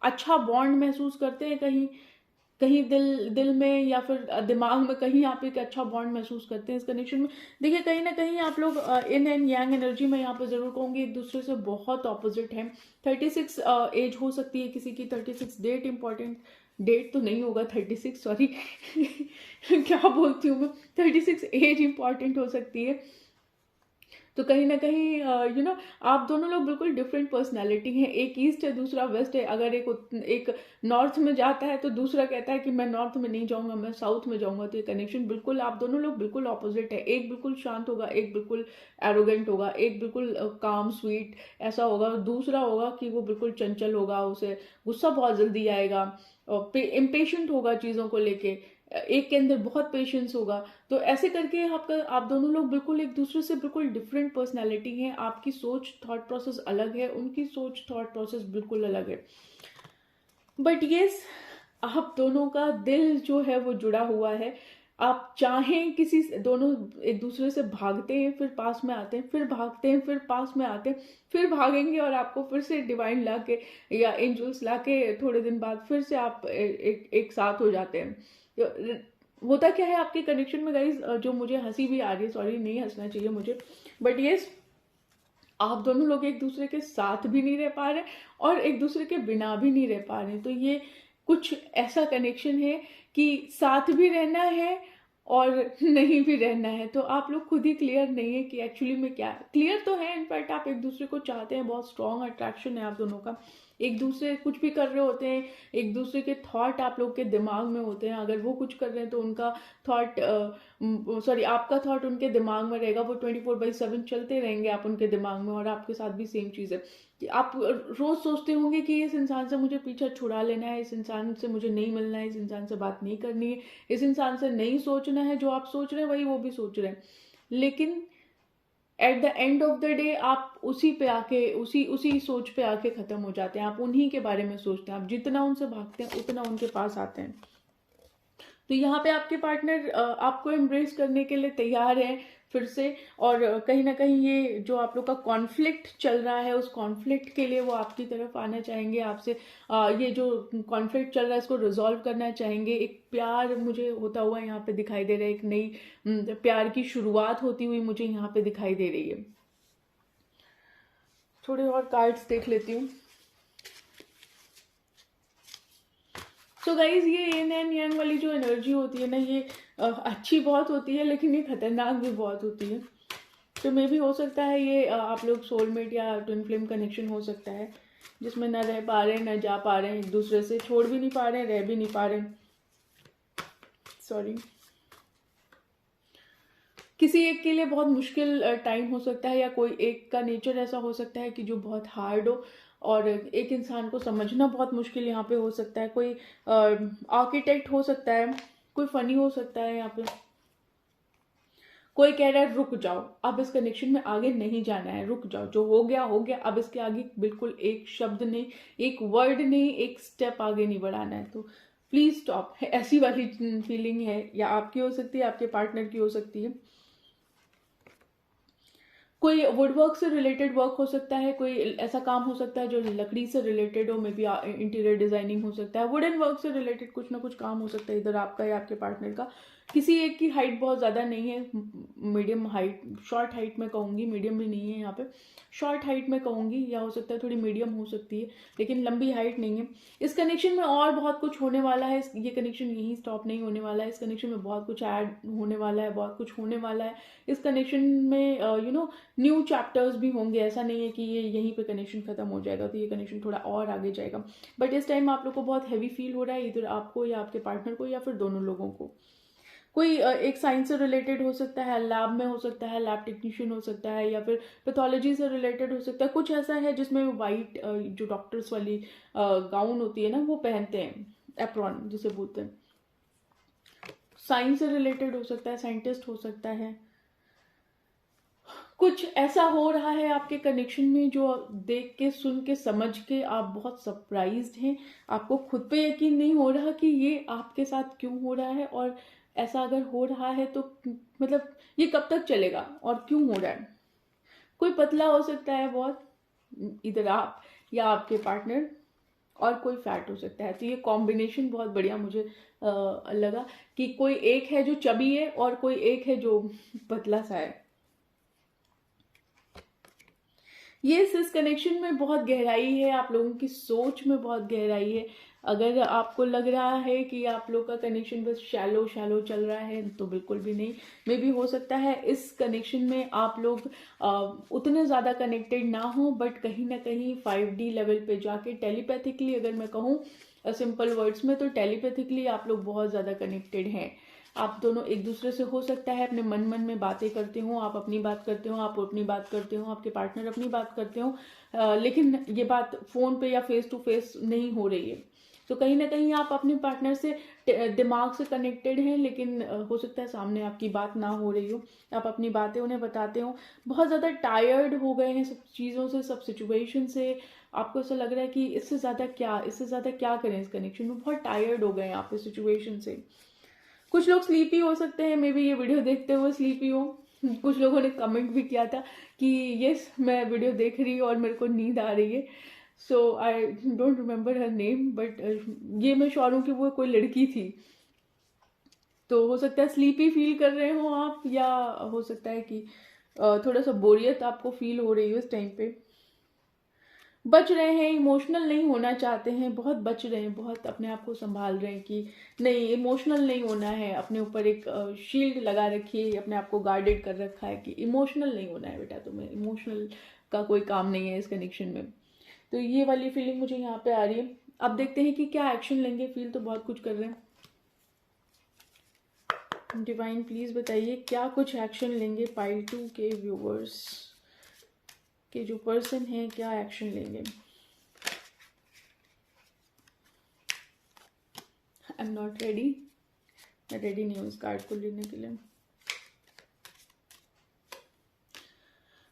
अच्छा बॉन्ड महसूस करते हैं, कहीं कहीं दिल में या फिर दिमाग में कहीं आप एक अच्छा बॉन्ड महसूस करते हैं इस कनेक्शन में। देखिए कहीं ना कहीं आप लोग इन एंड यांग एनर्जी में यहाँ पे जरूर कहूँगी एक दूसरे से बहुत ऑपोजिट है। 36 एज हो सकती है किसी की, 36 डेट इंपॉर्टेंट, डेट तो नहीं होगा 36, सॉरी क्या बोलती हूँ मैं, 36 एज इंपॉर्टेंट हो सकती है। तो कहीं ना कहीं आप दोनों लोग बिल्कुल डिफरेंट पर्सनालिटी हैं, एक ईस्ट है दूसरा वेस्ट है। अगर एक नॉर्थ में जाता है तो दूसरा कहता है कि मैं नॉर्थ में नहीं जाऊंगा, मैं साउथ में जाऊंगा। तो ये कनेक्शन बिल्कुल, आप दोनों लोग बिल्कुल ऑपोजिट है। एक बिल्कुल शांत होगा, एक बिल्कुल एरोगेंट होगा, एक बिल्कुल काम स्वीट ऐसा होगा, दूसरा होगा कि वो बिल्कुल चंचल होगा, उसे गुस्सा बहुत जल्दी आएगा और इम्पेशेंट होगा चीज़ों को लेके, एक के अंदर बहुत पेशेंस होगा। तो ऐसे करके आप दोनों लोग बिल्कुल एक दूसरे से बिल्कुल डिफरेंट पर्सनालिटी हैं, आपकी सोच थॉट प्रोसेस अलग है, उनकी सोच थॉट प्रोसेस बिल्कुल अलग है। बट यस, आप दोनों का दिल जो है वो जुड़ा हुआ है। आप चाहें किसी दोनों एक दूसरे से भागते हैं फिर पास में आते हैं, फिर भागते हैं फिर पास में आते हैं, फिर भागेंगे और आपको फिर से डिवाइन ला के या एंजल्स ला के थोड़े दिन बाद फिर से आप एक साथ हो जाते हैं। होता क्या है आपके कनेक्शन में गाइज, जो मुझे हंसी भी आ रही है, सॉरी नहीं हंसना चाहिए मुझे, बट यस आप दोनों लोग एक दूसरे के साथ भी नहीं रह पा रहे और एक दूसरे के बिना भी नहीं रह पा रहे। तो ये कुछ ऐसा कनेक्शन है कि साथ भी रहना है और नहीं भी रहना है। तो आप लोग खुद ही क्लियर नहीं है कि एक्चुअली में क्या है। क्लियर तो है, इनफैक्ट आप एक दूसरे को चाहते हैं, बहुत स्ट्रॉन्ग अट्रैक्शन है आप दोनों का, एक दूसरे कुछ भी कर रहे होते हैं, एक दूसरे के थॉट आप लोग के दिमाग में होते हैं। अगर वो कुछ कर रहे हैं तो उनका थॉट आपका थॉट उनके दिमाग में रहेगा, वो 24/7 चलते रहेंगे आप उनके दिमाग में। और आपके साथ भी सेम चीज़ है कि आप रोज सोचते होंगे कि इस इंसान से मुझे पीछा छुड़ा लेना है, इस इंसान से मुझे नहीं मिलना है, इस इंसान से बात नहीं करनी है, इस इंसान से नहीं सोचना है, जो आप सोच रहे हैं वही वो भी सोच रहे हैं। लेकिन at the end of the day आप उसी पे आके उसी सोच पे आके खत्म हो जाते हैं। आप उन्हीं के बारे में सोचते हैं, आप जितना उनसे भागते हैं उतना उनके पास आते हैं। तो यहाँ पे आपके पार्टनर आपको एम्ब्रेस करने के लिए तैयार है फिर से, और कहीं ना कहीं ये जो आप लोग का कॉन्फ्लिक्ट चल रहा है उस कॉन्फ्लिक्ट के लिए वो आपकी तरफ आना चाहेंगे, आपसे ये जो कॉन्फ्लिक्ट चल रहा है इसको रिजॉल्व करना चाहेंगे। एक प्यार मुझे होता हुआ यहाँ पे दिखाई दे रहा है, एक नई प्यार की शुरुआत होती हुई मुझे यहाँ पे दिखाई दे रही है। थोड़े और कार्ड्स देख लेती हूँ। सो गाइज, ये येन एंड यांग वाली जो एनर्जी होती है ना, ये अच्छी बहुत होती है लेकिन ये खतरनाक भी बहुत होती है। तो मे भी हो सकता है ये आप लोग सोलमेट या ट्विन फ्लेम कनेक्शन हो सकता है, जिसमें न रह पा रहे हैं, न जा पा रहे हैं, एक दूसरे से छोड़ भी नहीं पा रहे हैं, रह भी नहीं पा रहे हैं। सॉरी, किसी एक के लिए बहुत मुश्किल टाइम हो सकता है, या कोई एक का नेचर ऐसा हो सकता है कि जो बहुत हार्ड हो और एक इंसान को समझना बहुत मुश्किल यहाँ पे हो सकता है। कोई आर्किटेक्ट हो सकता है, कोई फनी हो सकता है यहाँ पे, कोई कह रहा है रुक जाओ, अब इस कनेक्शन में आगे नहीं जाना है, रुक जाओ, जो हो गया हो गया, अब इसके आगे बिल्कुल एक शब्द नहीं, एक वर्ड नहीं, एक स्टेप आगे नहीं बढ़ाना है, तो प्लीज स्टॉप। ऐसी वाली फीलिंग है, या आपकी हो सकती है, आपके पार्टनर की हो सकती है। कोई वुड वर्क से रिलेटेड वर्क हो सकता है, कोई ऐसा काम हो सकता है जो लकड़ी से रिलेटेड हो, मे बी इंटीरियर डिजाइनिंग हो सकता है, वुडन वर्क से रिलेटेड कुछ ना कुछ काम हो सकता है, इधर आपका या आपके पार्टनर का। किसी एक की हाइट बहुत ज़्यादा नहीं है, मीडियम हाइट, शॉर्ट हाइट में कहूँगी, मीडियम भी नहीं है यहाँ पे, शॉर्ट हाइट में कहूँगी, या हो सकता है थोड़ी मीडियम हो सकती है, लेकिन लंबी हाइट नहीं है। इस कनेक्शन में और बहुत कुछ होने वाला है, ये कनेक्शन यहीं स्टॉप नहीं होने वाला है, इस कनेक्शन में बहुत कुछ ऐड होने वाला है, बहुत कुछ होने वाला है इस कनेक्शन में। न्यू चैप्टर्स भी होंगे, ऐसा नहीं है कि ये यहीं पे कनेक्शन खत्म हो जाएगा, तो ये कनेक्शन थोड़ा और आगे जाएगा। बट इस टाइम आप लोग को बहुत हैवी फील हो रहा है, इधर आपको या आपके पार्टनर को, या फिर दोनों लोगों को। कोई एक साइंस से रिलेटेड हो सकता है, लैब में हो सकता है, लैब टेक्नीशियन हो सकता है, या फिर पैथोलॉजी से रिलेटेड हो सकता है। कुछ ऐसा है जिसमें वाइट जो डॉक्टर्स वाली गाउन होती है ना, वो पहनते हैं, एप्रॉन जिसे बोलते हैं। साइंस से रिलेटेड हो सकता है, साइंटिस्ट हो सकता है। कुछ ऐसा हो रहा है आपके कनेक्शन में जो देख के, सुन के, समझ के आप बहुत सरप्राइज्ड हैं। आपको खुद पे यकीन नहीं हो रहा कि ये आपके साथ क्यों हो रहा है, और ऐसा अगर हो रहा है तो मतलब ये कब तक चलेगा और क्यों हो रहा है। कोई पतला हो सकता है बहुत, इधर आप या आपके पार्टनर, और कोई फैट हो सकता है। तो ये कॉम्बिनेशन बहुत बढ़िया मुझे लगा कि कोई एक है जो चबी है और कोई एक है जो पतला सा है। ये इस कनेक्शन में बहुत गहराई है, आप लोगों की सोच में बहुत गहराई है। अगर आपको लग रहा है कि आप लोग का कनेक्शन बस शैलो शैलो चल रहा है, तो बिल्कुल भी नहीं। मे भी हो सकता है इस कनेक्शन में आप लोग उतने ज़्यादा कनेक्टेड ना हो, बट कहीं ना कहीं 5D लेवल पे जाके टेलीपैथिकली, अगर मैं कहूँ सिंपल वर्ड्स में, तो टेलीपैथिकली आप लोग बहुत ज़्यादा कनेक्टेड हैं। आप दोनों एक दूसरे से हो सकता है अपने मन मन में बातें करते हो, आप अपनी बात करते हो, आप अपनी बात करते हो, आपके पार्टनर अपनी बात करते हो, लेकिन ये बात फोन पे या फेस टू फेस नहीं हो रही है। तो कहीं ना कहीं आप अपने पार्टनर से दिमाग से कनेक्टेड हैं, लेकिन हो सकता है सामने आपकी बात ना हो रही हो, आप अपनी बातें उन्हें बताते हो। बहुत ज़्यादा टायर्ड हो गए हैं सब चीज़ों से, सब सिचुएशन से। आपको ऐसा लग रहा है कि इससे ज़्यादा क्या करें इस कनेक्शन में, बहुत टायर्ड हो गए हैं आप इस सिचुएशन से। कुछ लोग स्लीपी हो सकते हैं, मे बी ये वीडियो देखते हुए स्लीपी हो। कुछ लोगों ने कमेंट भी किया था कि यस मैं वीडियो देख रही हूँ और मेरे को नींद आ रही है। So I don't remember her name, but ये मैं श्योर हूँ कि वो कोई लड़की थी। तो हो सकता है स्लीपी फील कर रहे हो आप, या हो सकता है कि थोड़ा सा बोरियत आपको फील हो रही हो इस टाइम पे। बच रहे हैं, इमोशनल नहीं होना चाहते हैं, बहुत बच रहे हैं, बहुत अपने आप को संभाल रहे हैं कि नहीं इमोशनल नहीं होना है। अपने ऊपर एक शील्ड लगा रखी है, अपने आप को गार्डेड कर रखा है कि इमोशनल नहीं होना है बेटा, तुम्हें इमोशनल का कोई काम नहीं है इस कनेक्शन में। तो ये वाली फीलिंग मुझे यहाँ पे आ रही है। अब देखते हैं कि क्या एक्शन लेंगे। फील तो बहुत कुछ कर रहे हैं। डिवाइन प्लीज बताइए क्या कुछ एक्शन लेंगे पाइल 2 के व्यूवर्स, के जो पर्सन है क्या एक्शन लेंगे। आई एम नॉट रेडी, मैं रेडी नहीं हूँ इस कार्ड को लेने के लिए।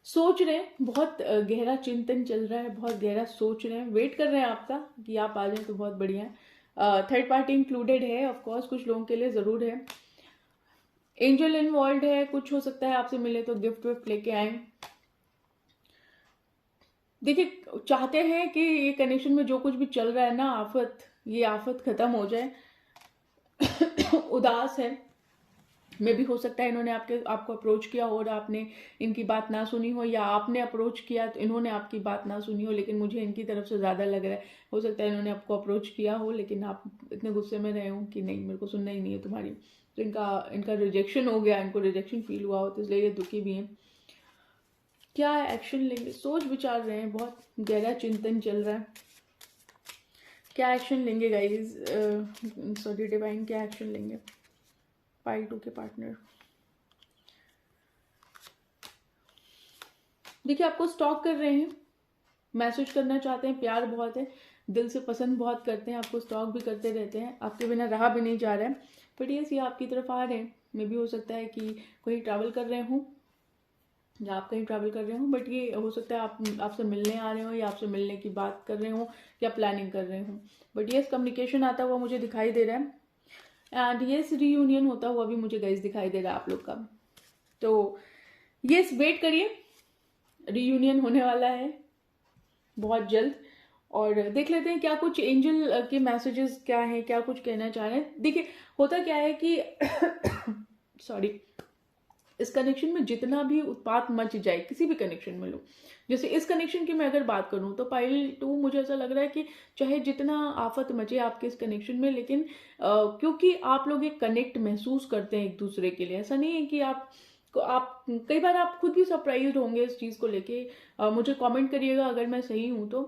सोच रहे हैं, बहुत गहरा चिंतन चल रहा है, बहुत गहरा सोच रहे हैं, वेट कर रहे हैं आपका कि आप आ जाए तो बहुत बढ़िया है। थर्ड पार्टी इंक्लूडेड है ऑफ कोर्स, कुछ लोगों के लिए ज़रूर है। एंजल इन्वॉल्व है, कुछ हो सकता है आपसे मिले तो गिफ्ट विफ्ट लेके आए। देखिए चाहते हैं कि ये कनेक्शन में जो कुछ भी चल रहा है ना, आफत, ये आफत खत्म हो जाए। उदास है, मे भी हो सकता है इन्होंने आपको अप्रोच किया हो और आपने इनकी बात ना सुनी हो, या आपने अप्रोच किया तो इन्होंने आपकी बात ना सुनी हो। लेकिन मुझे इनकी तरफ से ज़्यादा लग रहा है, हो सकता है इन्होंने आपको अप्रोच किया हो लेकिन आप इतने गुस्से में रहे हो कि नहीं मेरे को सुनना ही नहीं है तुम्हारी, तो इनका रिजेक्शन हो गया, इनको रिजेक्शन फील हुआ हो, तो इसलिए ये दुखी भी हैं। क्या एक्शन लेंगे, सोच विचार रहे हैं, बहुत गहरा चिंतन चल रहा है। क्या एक्शन लेंगे गाइज, सॉरी डिवाइन, क्या एक्शन लेंगे। पाई 2 के पार्टनर। देखिए आपको स्टॉक कर रहे हैं, मैसेज करना चाहते हैं, प्यार बहुत है, दिल से पसंद बहुत करते हैं, आपको स्टॉक भी करते रहते हैं, आपके बिना रहा भी नहीं जा रहा है। बट ये आपकी तरफ आ रहे हैं, मे भी हो सकता है कि कहीं ट्रैवल कर रहे हों या आप कहीं ट्रैवल कर रहे हो, बट ये हो सकता है आप आपसे मिलने आ रहे हो या आपसे मिलने की बात कर रहे हो या प्लानिंग कर रहे हो। बट ये कम्युनिकेशन आता हुआ मुझे दिखाई दे रहा है, एंड ये रीयूनियन होता हुआ भी मुझे गाइस दिखाई दे रहा है आप लोग का। तो ये वेट करिए, रीयूनियन होने वाला है बहुत जल्द, और देख लेते हैं क्या कुछ एंजल के मैसेजेस क्या हैं, क्या कुछ कहना चाह रहे हैं। देखिए होता क्या है कि सॉरी, इस कनेक्शन में जितना भी उत्पात मच जाए, किसी भी कनेक्शन में लो, जैसे इस कनेक्शन की मैं अगर बात करूं तो पाइल 2 मुझे ऐसा लग रहा है कि चाहे जितना आफत मचे आपके इस कनेक्शन में, लेकिन क्योंकि आप लोग एक कनेक्ट महसूस करते हैं एक दूसरे के लिए, ऐसा नहीं है कि आप कई बार आप खुद भी सरप्राइज होंगे इस चीज को लेके। मुझे कमेंट करिएगा अगर मैं सही हूं तो।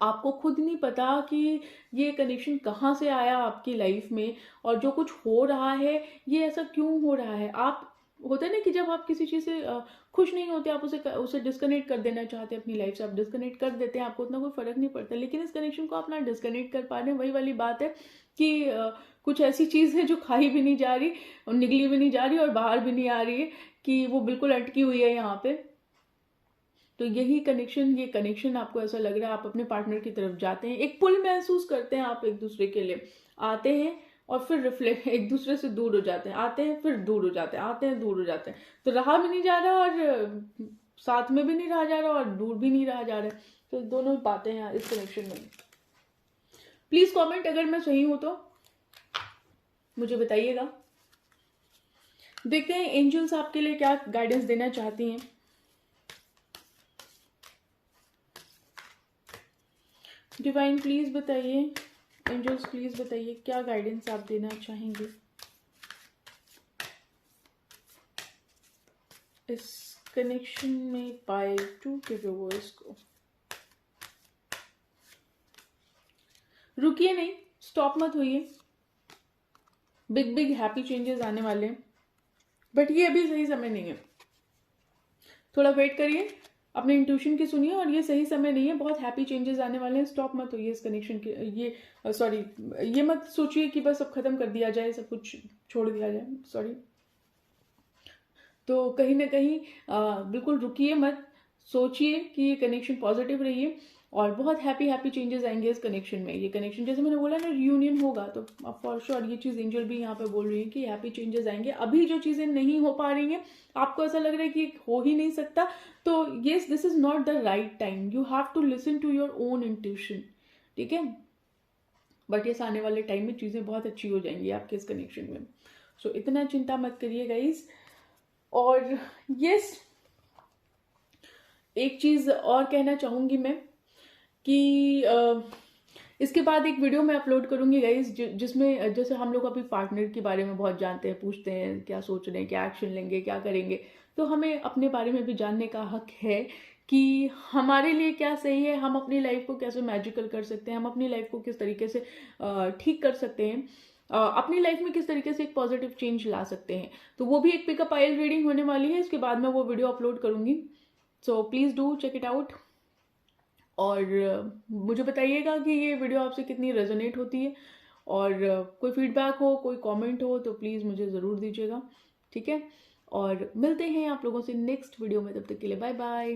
आपको खुद नहीं पता कि ये कनेक्शन कहाँ से आया आपकी लाइफ में, और जो कुछ हो रहा है ये ऐसा क्यों हो रहा है। आप होता है ना कि जब आप किसी चीज से खुश नहीं होते, आप उसे डिस्कनेक्ट कर देना चाहते हैं अपनी लाइफ से, आप डिस्कनेक्ट कर देते हैं, आपको उतना कोई फर्क नहीं पड़ता। लेकिन इस कनेक्शन को आप ना डिस्कनेक्ट कर पा रहे हैं, वही वाली बात है कि कुछ ऐसी चीज है जो खाई भी नहीं जा रही और निकली भी नहीं जा रही और बाहर भी नहीं आ रही है, कि वो बिल्कुल अटकी हुई है यहाँ पे। तो यही कनेक्शन, ये कनेक्शन आपको ऐसा लग रहा है आप अपने पार्टनर की तरफ जाते हैं, एक पुल महसूस करते हैं, आप एक दूसरे के लिए आते हैं और फिर रिफ्लेक्ट एक दूसरे से दूर हो जाते हैं, आते हैं फिर दूर हो जाते हैं, आते हैं दूर हो जाते हैं। तो रहा भी नहीं जा रहा और साथ में भी नहीं रहा जा रहा और दूर भी नहीं रहा जा रहा है। तो दोनों बातें हैं इस कनेक्शन में। प्लीज कमेंट अगर मैं सही हूं तो मुझे बताइएगा। देखते हैं एंजल्स आपके लिए क्या गाइडेंस देना चाहती हैं। डिवाइन प्लीज बताइए, एंजल्स प्लीज बताइए क्या गाइडेंस आप देना चाहेंगे इस कनेक्शन में पाई 2 के व्यूअर्स को। रुकिए नहीं, स्टॉप मत होइए, बिग बिग हैप्पी चेंजेस आने वाले हैं, बट ये अभी सही समय नहीं है, थोड़ा वेट करिए, अपने इंट्यूशन की सुनिए, और ये सही समय नहीं है, बहुत हैप्पी चेंजेस आने वाले हैं। स्टॉप मत होइए इस कनेक्शन के, ये सॉरी, ये मत सोचिए कि बस अब खत्म कर दिया जाए, सब कुछ छोड़ दिया जाए, सॉरी। तो कहीं ना कहीं बिल्कुल रुकिए मत, सोचिए कि ये कनेक्शन पॉजिटिव रहिए, और बहुत हैप्पी हैप्पी चेंजेस आएंगे इस कनेक्शन में। ये कनेक्शन जैसे मैंने बोला ना रियूनियन होगा, तो फॉर श्योर ये चीज़ एंजल भी यहाँ पे बोल रही है कि हैप्पी चेंजेस आएंगे। अभी जो चीज़ें नहीं हो पा रही हैं, आपको ऐसा लग रहा है कि हो ही नहीं सकता, तो yes this is not the right time, you have to listen to your own intuition, ठीक है। बट ये आने वाले टाइम में चीज़ें बहुत अच्छी हो जाएंगी आपके इस कनेक्शन में, सो इतना चिंता मत करिए गाइज। और यस, एक चीज़ और कहना चाहूँगी मैं कि इसके बाद एक वीडियो मैं अपलोड करूंगी गाइज, जिसमें जैसे हम लोग अपनी पार्टनर के बारे में बहुत जानते हैं, पूछते हैं क्या सोच रहे हैं, क्या एक्शन लेंगे, क्या करेंगे, तो हमें अपने बारे में भी जानने का हक है कि हमारे लिए क्या सही है, हम अपनी लाइफ को कैसे मैजिकल कर सकते हैं, हम अपनी लाइफ को किस तरीके से ठीक कर सकते हैं, अपनी लाइफ में किस तरीके से एक पॉजिटिव चेंज ला सकते हैं। तो वो भी एक पिकअप आइल रीडिंग होने वाली है, इसके बाद मैं वो वीडियो अपलोड करूंगी, so please do check it out. और मुझे बताइएगा कि ये वीडियो आपसे कितनी रेजोनेट होती है, और कोई फीडबैक हो, कोई कमेंट हो तो प्लीज़ मुझे ज़रूर दीजिएगा, ठीक है। और मिलते हैं आप लोगों से नेक्स्ट वीडियो में, तब तक के लिए बाय बाय।